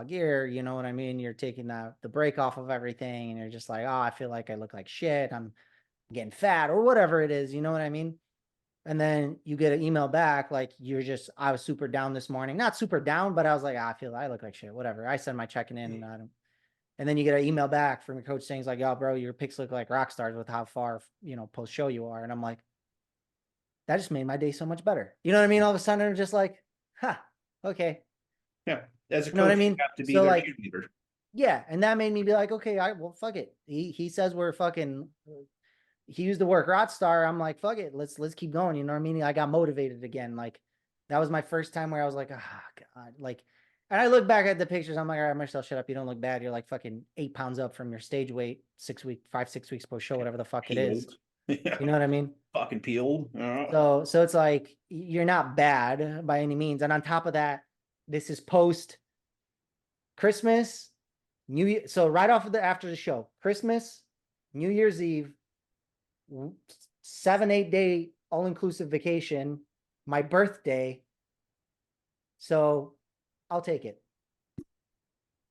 gear, you know what I mean? You're taking the break off of everything, and you're just like, oh, I feel like I look like shit. I'm getting fat or whatever it is, you know what I mean? And then you get an email back like I was super down this morning, not super down, but I was like, I look like shit, whatever. I send my checking in, and then you get an email back from your coach saying like, yo, bro, your pics look like rock stars with how far post show you are, and I'm like, that just made my day so much better. You know what I mean? All of a sudden I'm just like, okay. Yeah. As a You know what I coach, you mean? have to be So their like, cheerleader. yeah. And that made me be like, okay, well, fuck it. He says we're fucking, he used the word rock star. I'm like, fuck it. Let's keep going. You know what I mean? I got motivated again. Like that was my first time where I was like, God, like, and I look back at the pictures. I'm like, all right, Marcel, shut up. You don't look bad. You're like fucking 8 pounds up from your stage weight, 5, 6 weeks post show, whatever the fuck it is. Peeled. Yeah. You know what I mean? Fucking peeled. So it's like, you're not bad by any means. And on top of that, this is post Christmas, New Year. So right off of after the show, Christmas, New Year's Eve, 7-8 day all-inclusive vacation, my birthday. So I'll take it.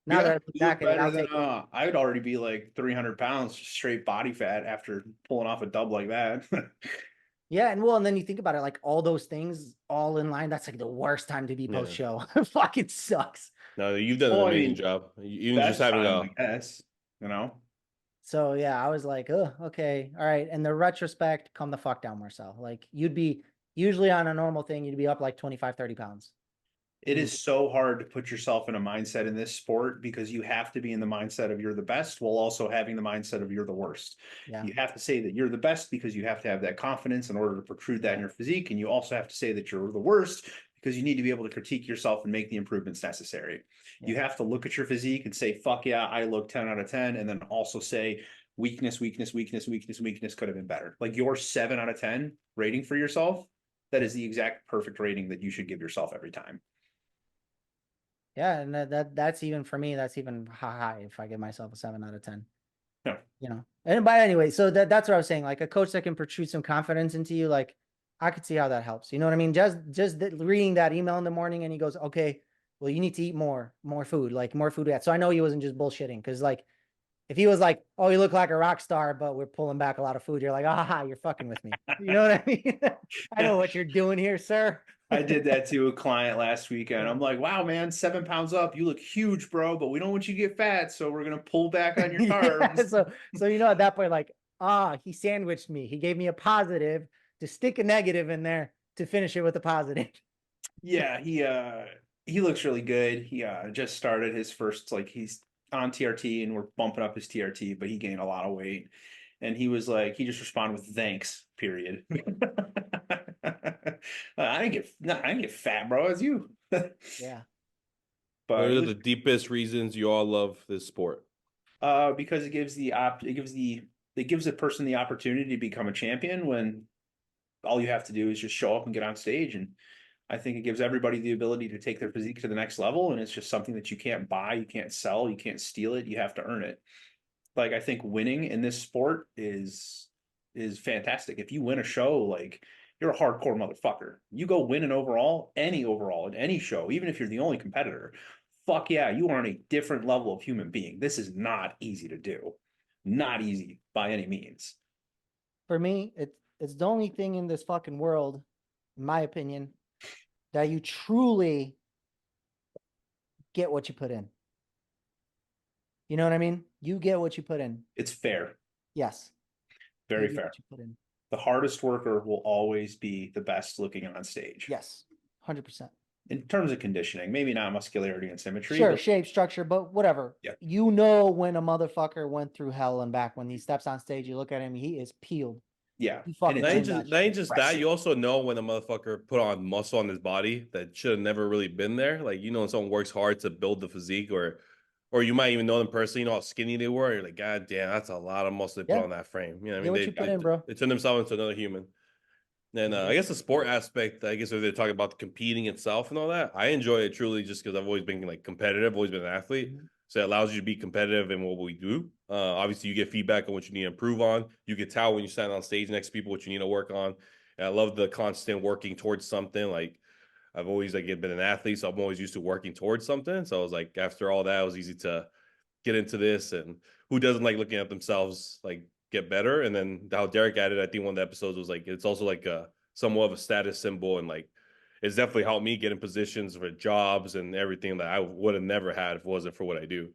Now that I look back at it, I'll take it. I would already be like 300 pounds straight body fat after pulling off a dub like that. Yeah, and then you think about it, like all those things all in line. That's like the worst time to be post show. It fucking sucks. No, you've done an amazing job. Even just having I guess, you know. So yeah, I was like, oh, okay, all right. And the retrospect, calm the fuck down, Marcel. Like you'd be usually on a normal thing, you'd be up like 25, 30 pounds. It is so hard to put yourself in a mindset in this sport because you have to be in the mindset of you're the best while also having the mindset of you're the worst. Yeah. You have to say that you're the best because you have to have that confidence in order to protrude that in your physique. And you also have to say that you're the worst because you need to be able to critique yourself and make the improvements necessary. Yeah. You have to look at your physique and say, fuck yeah, I look 10 out of 10. And then also say weakness could have been better. Like your 7 out of 10 rating for yourself, that is the exact perfect rating that you should give yourself every time. Yeah, and that's even for me, that's even high if I give myself a 7 out of 10. Yeah. You know. And by anyway, so that's what I was saying. Like a coach that can protrude some confidence into you, like I could see how that helps. You know what I mean? Just reading that email in the morning and he goes, okay, well, you need to eat more food, like more food. So I know he wasn't just bullshitting because like if he was like, oh, you look like a rock star, but we're pulling back a lot of food, you're like, you're fucking with me. You know what I mean? I know what you're doing here, sir. I did that to a client last weekend. I'm like, wow, man, 7 pounds up. You look huge, bro, but we don't want you to get fat. So we're going to pull back on your carbs. Yeah, so, you know, at that point, like, he sandwiched me. He gave me a positive to stick a negative in there to finish it with a positive. Yeah, he looks really good. He just started his first, like he's on TRT and we're bumping up his TRT, but he gained a lot of weight. And he was like, he just responded with thanks, period. I didn't get fat, bro. It's you. Yeah. But what are the deepest reasons you all love this sport? Because it gives a person the opportunity to become a champion when all you have to do is just show up and get on stage. And I think it gives everybody the ability to take their physique to the next level. And it's just something that you can't buy, you can't sell, you can't steal it. You have to earn it. Like, I think winning in this sport is fantastic. If you win a show, like you're a hardcore motherfucker. You go win an overall in any show, even if you're the only competitor, fuck yeah, you are on a different level of human being. This is not easy to do. Not easy by any means. For me, it's the only thing in this fucking world, in my opinion, that you truly get what you put in. You know what I mean? You get what you put in. It's fair. Yes. Very fair. The hardest worker will always be the best looking on stage. Yes. 100%. In terms of conditioning, maybe not muscularity and symmetry. Sure, shape, structure, but whatever. Yeah. You know when a motherfucker went through hell and back. When he steps on stage, you look at him, he is peeled. Yeah. And not ain't just that, you also know when a motherfucker put on muscle on his body that should have never really been there. Like, you know, when someone works hard to build the physique, or you might even know them personally, you know how skinny they were. You're like, God damn, that's a lot of muscle they put on that frame. You know what I mean? They turn themselves into another human. And I guess the sport aspect, I guess if they're talking about the competing itself and all that, I enjoy it truly just because I've always been like competitive, always been an athlete. So it allows you to be competitive in what we do. Obviously, you get feedback on what you need to improve on. You can tell when you stand on stage next to people what you need to work on. And I love the constant working towards something. Like, I've always been an athlete, so I'm always used to working towards something. So I was like, after all that, it was easy to get into this. And who doesn't like looking at themselves like get better? And then how Derek added, I think one of the episodes was like, it's also like somewhat of a status symbol, and like it's definitely helped me get in positions for jobs and everything that I would have never had if it wasn't for what I do.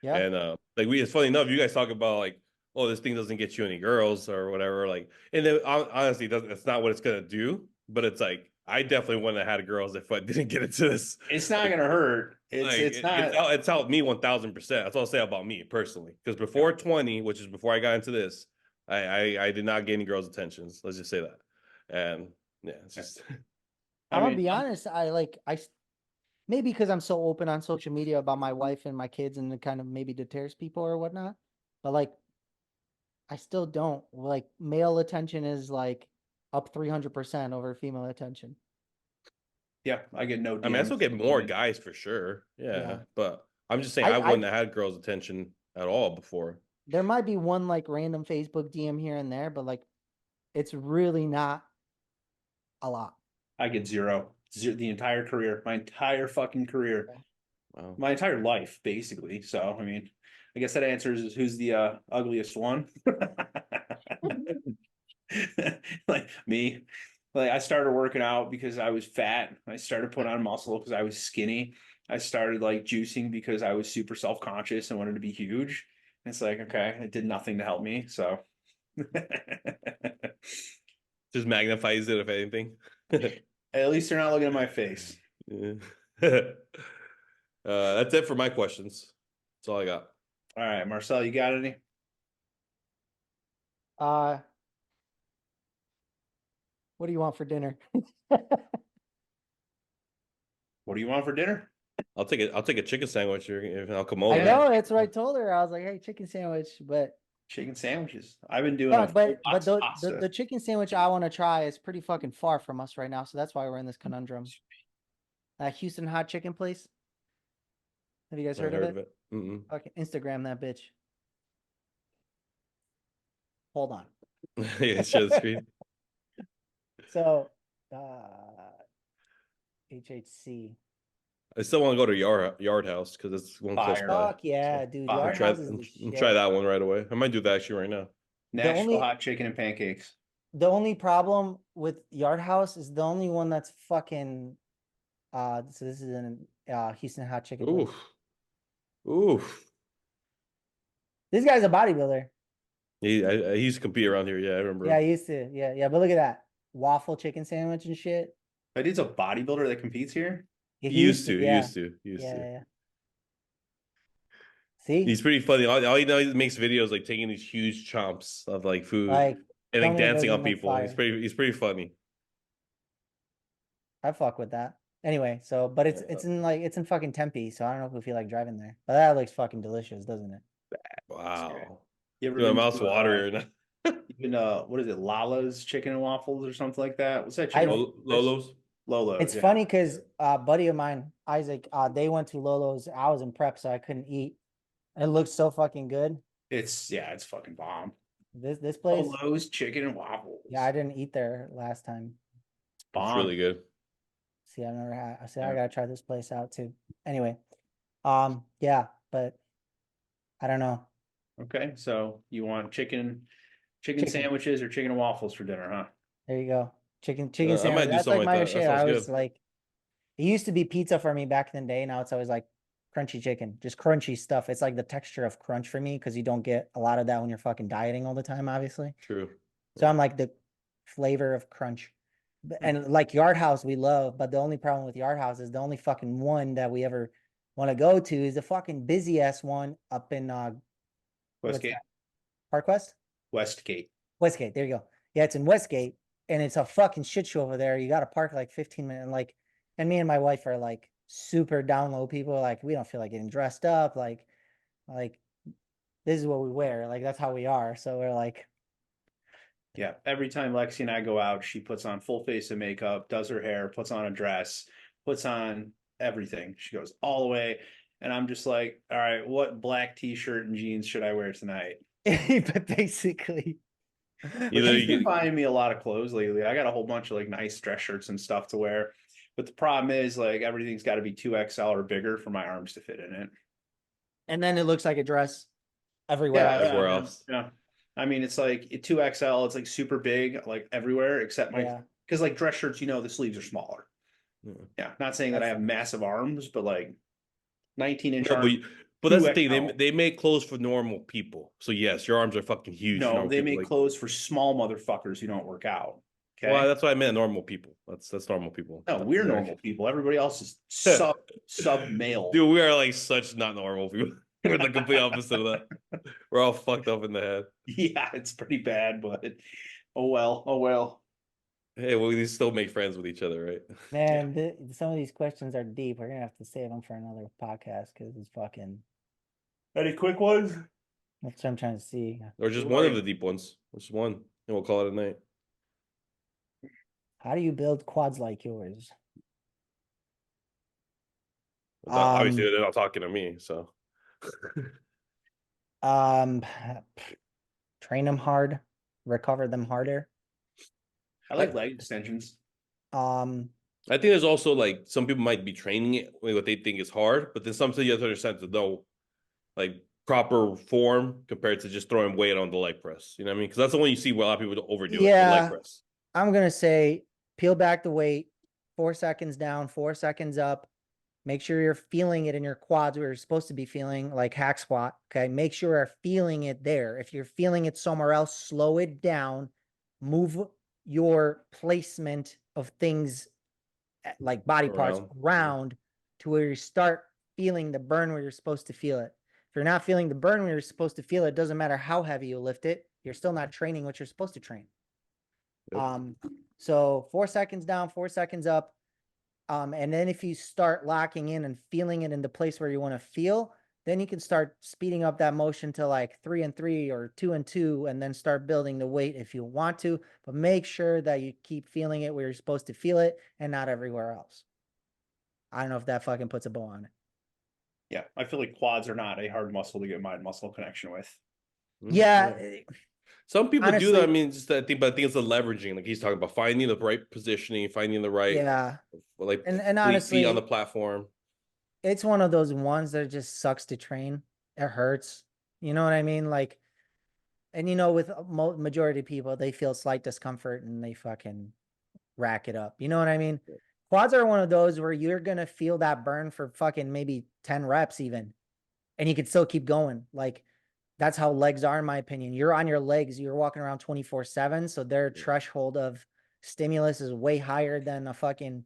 Yeah. And it's funny enough, you guys talk about like oh, this thing doesn't get you any girls or whatever. Like, and then honestly, it's not what it's gonna do. But it's like I definitely wouldn't have had girls if I didn't get into this. It's not Like, gonna hurt. It's not. it's helped me 1000%. That's all I'll say about me personally. Because before 20, which is before I got into this, I did not get any girls' attentions. Let's just say that. And yeah, it's just. I'm gonna be honest. Maybe because I'm so open on social media about my wife and my kids, and it kind of maybe deters people or whatnot. But like, I still don't like male attention is like up 300% over female attention. Yeah, I get no. I mean, I still get more DMs. guys for sure. Yeah, Yeah. but I'm just saying I wouldn't have had girls' attention at all before. There might be one like random Facebook DM here and there, but like, it's really not a lot. I get zero the entire career, my entire fucking career, Wow. my entire life, basically. So, I mean, I guess that answers who's the ugliest one. Like me. Like I started working out because I was fat. I started putting on muscle because I was skinny. I started like juicing because I was super self-conscious and wanted to be huge. And it's like, okay, it did nothing to help me. So Just magnifies it, if anything. at least they're not looking at my face. Yeah. That's it for my questions. That's all I got. All right, Marcel, you got any? What do you want for dinner? What do you want for dinner? I'll take a chicken sandwich if I'll come over. I know, that's what I told her. I was like, hey, chicken sandwich, but Chicken sandwiches. I've been doing no, a but box the, of the pasta. the chicken sandwich I want to try is pretty fucking far from us right now, so that's why we're in this conundrum. That Houston hot chicken place. Have you guys Never heard of it? Mm-mm. Okay, Instagram that bitch. Hold on. Yeah, share the screen. So, HHC. I still want to go to Yard House because it's one close Fire. by. Fuck yeah, dude. I'll Yard Try, House is the shit. try that one right away. I might do that actually right now. Nashville only- hot chicken and pancakes. The only problem with Yard House is the only one that's fucking so this is in Houston hot chicken place. Oof. Oof. This guy's a bodybuilder. He used to compete around here. Yeah, I remember. Yeah, I used to. Yeah. But look at that. Waffle chicken sandwich and shit. That dude's a bodybuilder that competes here. Yeah, He used to. yeah. Yeah. See? He's pretty funny. All you know, he makes videos like taking these huge chomps of like food Like, and tell like me it dancing on doesn't look people. He's fire. pretty funny. I fuck with that. Anyway, so but it's in fucking Tempe, so I don't know if we feel like driving there. But that looks fucking delicious, doesn't it? Wow. You ever My been mouth's to, watering. even what is it, Lala's chicken and waffles or something like that? What's that I- chicken? Lolo's. Lolo. It's funny because a buddy of mine, Isaac, they went to Lolo's. I was in prep, so I couldn't eat. It looks so fucking good. It's fucking bomb. This place. Lolo's chicken and waffles. Yeah, I didn't eat there last time. bomb. It's really good. See, I've never had. I said Yeah. I gotta try this place out too. Anyway, yeah, but I don't know. Okay, so you want chicken sandwiches or chicken and waffles for dinner, huh? There you go. Chicken I might sandwich. do That's something like like my that. That shit. I sounds was good. like, it used to be pizza for me back in the day. Now it's always like crunchy chicken, just crunchy stuff. It's like the texture of crunch for me because you don't get a lot of that when you're fucking dieting all the time, obviously. True. So I'm like the flavor of crunch. And like Yard House, we love, but the only problem with Yard House is the only fucking one that we ever want to go to is the fucking busy ass one up in Westgate. Park West? Westgate. Westgate, there you go. Yeah, it's in Westgate, and it's a fucking shit show over there. You got to park like 15 minutes, and me and my wife are like super down low people. Like we don't feel like getting dressed up. Like this is what we wear. Like that's how we are. So we're like, Yeah, every time Lexi and I go out, she puts on full face of makeup, does her hair, puts on a dress, puts on everything. She goes all the way. And I'm just like, all right, what black t-shirt and jeans should I wear tonight? but basically, Either She's you been get buying me a lot of clothes lately. I got a whole bunch of like nice dress shirts and stuff to wear. But the problem is like everything's got to be 2XL or bigger for my arms to fit in it. and then it looks like a dress everywhere. Yeah, else. everywhere else. Yeah. I mean, it's like 2XL, it's like super big, like everywhere except my, Yeah. because like dress shirts, the sleeves are smaller. Yeah. Yeah. Not saying that I That's- have massive arms, but like 19-inch No, arms. But that's the thing. They make clothes for normal people. So yes, your arms are fucking huge. No, they people, make clothes for small motherfuckers who don't work out. Okay. Well, that's what I meant. Normal people. That's normal people. No, we're normal people. Everybody else is sub male. Dude, we are like such not normal people. We're the complete opposite of that. We're all fucked up in the head. Yeah, it's pretty bad, but oh well, oh well. Hey, well, we still make friends with each other, right? Man, some of these questions are deep. We're gonna have to save them for another podcast because it's fucking. Any quick ones? That's what I'm trying to see. Or just one of the deep ones. Just one, and we'll call it a night. How do you build quads like yours? Obviously, they're not talking to me, so. Train them hard, recover them harder. I like leg extensions. I think there's also like some people might be training it what they think is hard, but then sometimes you have to understand to know like proper form compared to just throwing weight on the leg press. You know what I mean? Because that's the one you see where a lot of people overdo it. The leg press. I'm gonna say peel back the weight, 4 seconds down, 4 seconds up. Make sure you're feeling it in your quads where you're supposed to be feeling, like hack squat. Okay. Make sure you're feeling it there. If you're feeling it somewhere else, slow it down. Move your placement of things like body parts around to where you start feeling the burn where you're supposed to feel it. If you're not feeling the burn where you're supposed to feel it, doesn't matter how heavy you lift it, you're still not training what you're supposed to train. Yep. So 4 seconds down, 4 seconds up. And then if you start locking in and feeling it in the place where you want to feel, then you can start speeding up that motion to like 3 and 3 or 2 and 2, and then start building the weight if you want to, but make sure that you keep feeling it where you're supposed to feel it and not everywhere else. I don't know if that fucking puts a bow on it. Yeah. I feel like quads are not a hard muscle to get mind muscle connection with. Yeah. Some people honestly do that. I mean, just I think it's the leveraging. Like he's talking about finding the right positioning, finding the right, like and honestly, feet on the platform. It's one of those ones that just sucks to train. It hurts. You know what I mean? Like, and you know, with majority of people, they feel slight discomfort and they fucking rack it up. You know what I mean? Yeah. Quads are one of those where you're gonna feel that burn for fucking maybe 10 reps even, and you can still keep going. Like, that's how legs are, in my opinion. You're on your legs, you're walking around 24/7, so their threshold of stimulus is way higher than a fucking,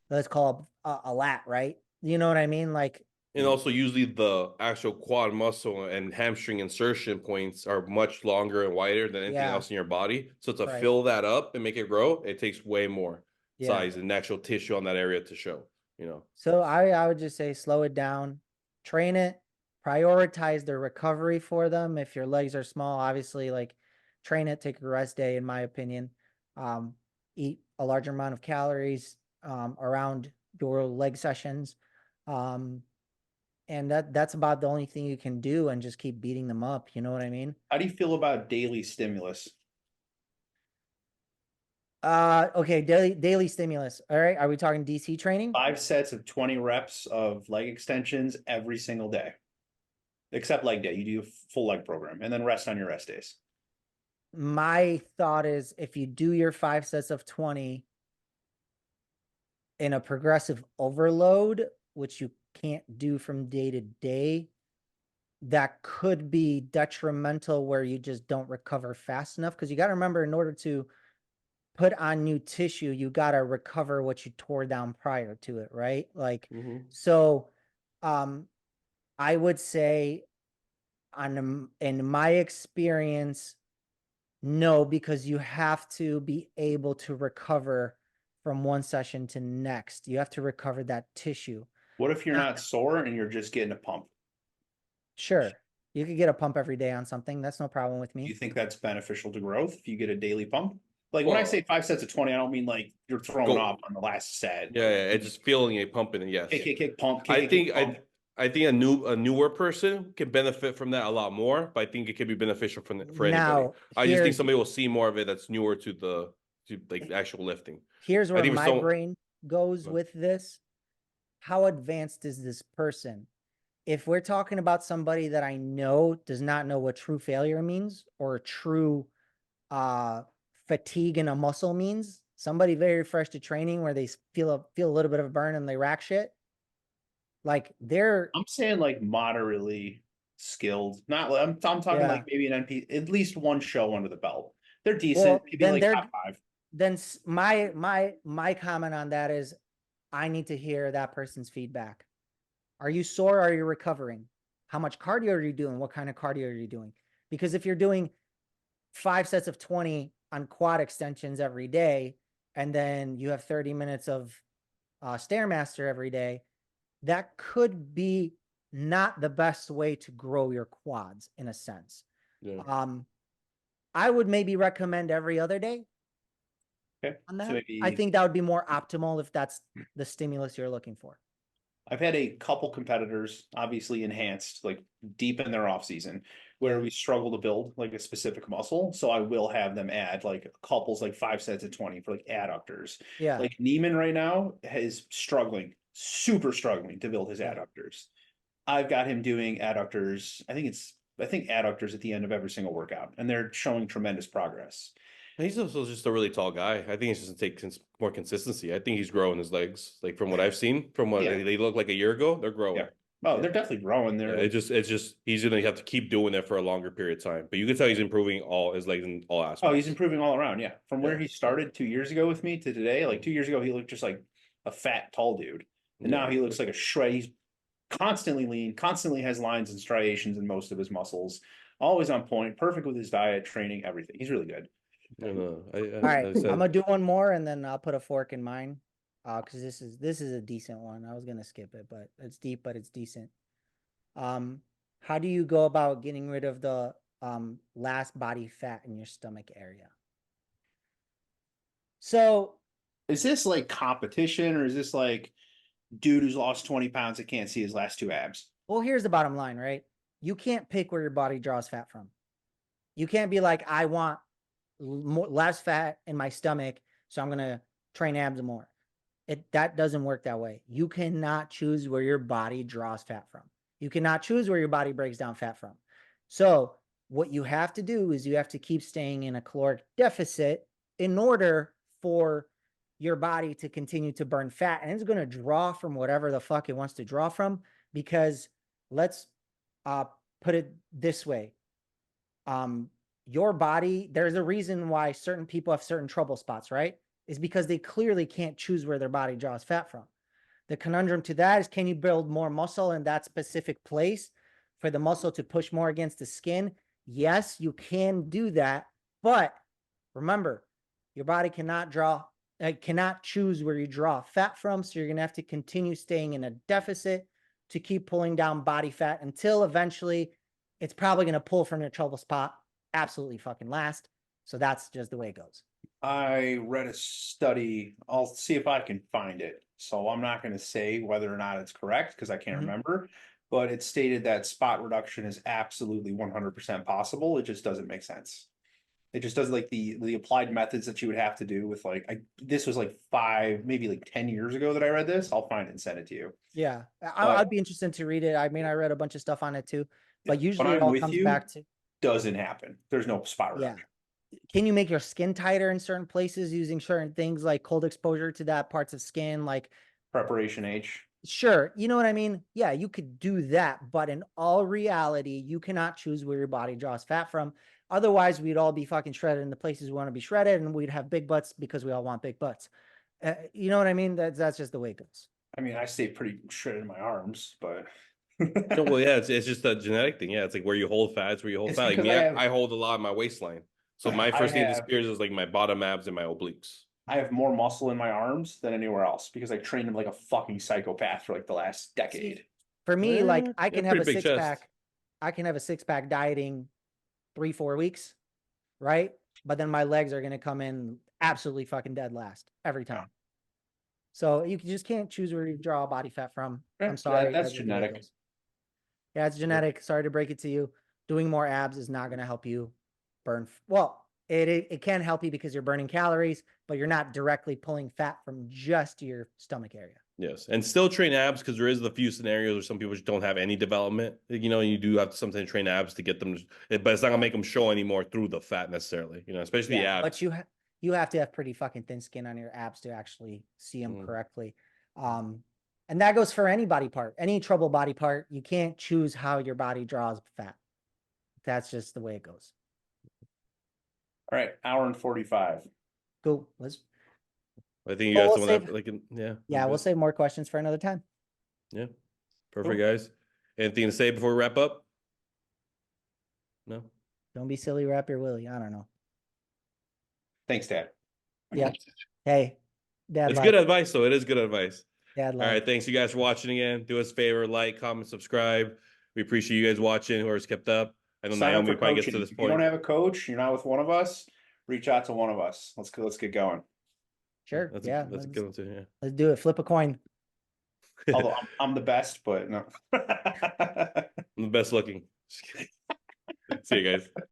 let's call it a lat, right? You know what I mean? Like, and also usually the actual quad muscle and hamstring insertion points are much longer and wider than anything else in your body. So to fill that up and make it grow, it takes way more size and natural tissue on that area to show, you know. So I would just say slow it down, train it, prioritize the recovery for them. If your legs are small, obviously, like, train it, take a rest day, in my opinion. Eat a larger amount of calories around your leg sessions. And that's about the only thing you can do, and just keep beating them up. You know what I mean? How do you feel about daily stimulus? Okay, daily stimulus. All right. Are we talking DC training? 5 sets of 20 reps of leg extensions every single day. Except leg day. You do a full leg program and then rest on your rest days. My thought is, if you do your 5 sets of 20 in a progressive overload, which you can't do from day to day, that could be detrimental where you just don't recover fast enough. Because you got to remember, in order to put on new tissue, you got to recover what you tore down prior to it, right? Like, so I would say, in my experience, no, because you have to be able to recover from one session to next. You have to recover that tissue. What if you're not sore and you're just getting a pump? Sure. You could get a pump every day on something. That's no problem with me. Do you think that's beneficial to growth if you get a daily pump? Like, when I say 5 sets of 20, I don't mean like you're throwing up on the last set. Yeah, it's just feeling it pumping. Yes. Kick, pump. I think a newer person can benefit from that a lot more, but I think it can be beneficial for anybody. I just think somebody will see more of it that's newer to like actual lifting. Here's where my brain goes with this. How advanced is this person? If we're talking about somebody that I know does not know what true failure means, or true fatigue in a muscle means, somebody very fresh to training where they feel a little bit of a burn and they rack shit, Like they're I'm saying like moderately skilled. Not I'm talking yeah. like maybe an NP, at least one show under the belt. They're decent, Well, maybe then like they're top 5. then my comment on that is I need to hear that person's feedback. Are you sore? Are you recovering? How much cardio are you doing? What kind of cardio are you doing? Because if you're doing 5 sets of 20 on quad extensions every day, and then you have 30 minutes of Stairmaster every day, that could be not the best way to grow your quads in a sense. Yeah. I would maybe recommend every other day Okay. on So that. maybe I think that would be more optimal if that's the stimulus you're looking for. I've had a couple competitors, obviously enhanced, like deep in their off season, where we struggle to build like a specific muscle. So I will have them add like couples, like 5 sets of 20 for like adductors. Yeah. Like Neiman right now is struggling, super struggling to build his Yeah. adductors. I've got him doing adductors. I think adductors at the end of every single workout, and they're showing tremendous progress. He's also just a really tall guy. I think he's just gonna take more consistency. I think he's growing his legs. Like from what I've seen, from what Yeah. they look like a year ago, they're growing. Yeah. Oh, Yeah. they're definitely growing. Yeah, They're it's just he's gonna have to keep doing it for a longer period of time. But you can tell he's improving all his legs in all aspects. Oh, he's improving all around. Yeah. From where Yeah. he started 2 years ago with me to today, like 2 years ago, he looked just like a fat, tall dude. And now Yeah. he looks like a shred. He's constantly lean, constantly has lines and striations in most of his muscles, always on point, perfect with his diet, training, everything. He's really good. No, All right, I I'm said gonna do one more and then I'll put a fork in mine. Because this is a decent one. I was gonna skip it, but it's deep, but it's decent. How do you go about getting rid of the last body fat in your stomach area? So, Is this like competition or is this like dude who's lost 20 pounds that can't see his last 2 abs? well, here's the bottom line, right? You can't pick where your body draws fat from. You can't be like, I want less fat in my stomach, so I'm gonna train abs more. That doesn't work that way. You cannot choose where your body draws fat from. You cannot choose where your body breaks down fat from. So what you have to do is you have to keep staying in a caloric deficit in order for your body to continue to burn fat. And it's going to draw from whatever the fuck it wants to draw from, because let's put it this way. Your body, there's a reason why certain people have certain trouble spots, right? Is because they clearly can't choose where their body draws fat from. The conundrum to that is, can you build more muscle in that specific place for the muscle to push more against the skin? Yes, you can do that. But remember, your body cannot choose where you draw fat from. So you're going to have to continue staying in a deficit to keep pulling down body fat until eventually it's probably going to pull from your trouble spot absolutely fucking last. So that's just the way it goes. I read a study. I'll see if I can find it. So I'm not going to say whether or not it's correct because I can't remember, but it stated that spot reduction is absolutely 100% possible. It just doesn't make sense. It just does like the applied methods that you would have to do with like this was like 5, maybe like 10 years ago that I read this. I'll find it and send it to you. Yeah, I'd be interested to read it. I mean, I read a bunch of stuff on it too, but usually it all comes back to doesn't happen. There's no spot reduction. Can you make your skin tighter in certain places using certain things like cold exposure to that parts of skin, like Preparation H? Sure, you know what I mean? Yeah, you could do that, but in all reality, you cannot choose where your body draws fat from. Otherwise, we'd all be fucking shredded in the places we want to be shredded, and we'd have big butts because we all want big butts. You know what I mean? That's just the way it goes. I mean, I stay pretty shredded in my arms, but so, well, yeah, it's just a genetic thing. Yeah, it's like where you hold fat, it's where you hold fat. Like me, I hold a lot in my waistline. So my first thing that disappears is like my bottom abs and my obliques. I have more muscle in my arms than anywhere else because I trained him like a fucking psychopath for like the last decade. See, for me, like I can have a pretty big chest. 6-pack. I can have a 6-pack dieting 3-4 weeks, right? But then my legs are gonna come in absolutely fucking dead last every time. So you just can't choose where you draw body fat from. I'm sorry. That's genetic. Yeah, it's genetic. Sorry to break it to you. Doing more abs is not going to help you burn. Well, it can help you because you're burning calories, but you're not directly pulling fat from just your stomach area. Yes, and still train abs because there is the few scenarios where some people just don't have any development. You know, you do have to sometimes train abs to get them, but it's not gonna make them show anymore through the fat necessarily. You know, especially the abs. But you have to have pretty fucking thin skin on your abs to actually see them correctly. And that goes for any body part, any trouble body part. You can't choose how your body draws fat. That's just the way it goes. All right, hour and 45. Cool. Let's. I think you Well, guys we'll want save- to like, yeah. Yeah, we'll good. save more questions for another time. Yeah. Perfect, Cool. guys. Anything to say before we wrap up? No? Don't be silly, wrap your willy. I don't know. Thanks, Dad. Yeah. Hey, dad It's life. good advice, though. It is good advice. Dad All life. right. Thanks, you guys, for watching again. Do us a favor, like, comment, subscribe. We appreciate you guys watching, whoever's kept up. I know Sign up Naomi for probably gets coaching. to this If you don't point. have a coach, you're not with one of us, reach out to one of us. Let's go. Let's get going. Sure. That's Yeah. that's a good one, too. Let's do it. Flip a coin. Yeah. Although I'm the best, but no. I'm the best looking. See you guys.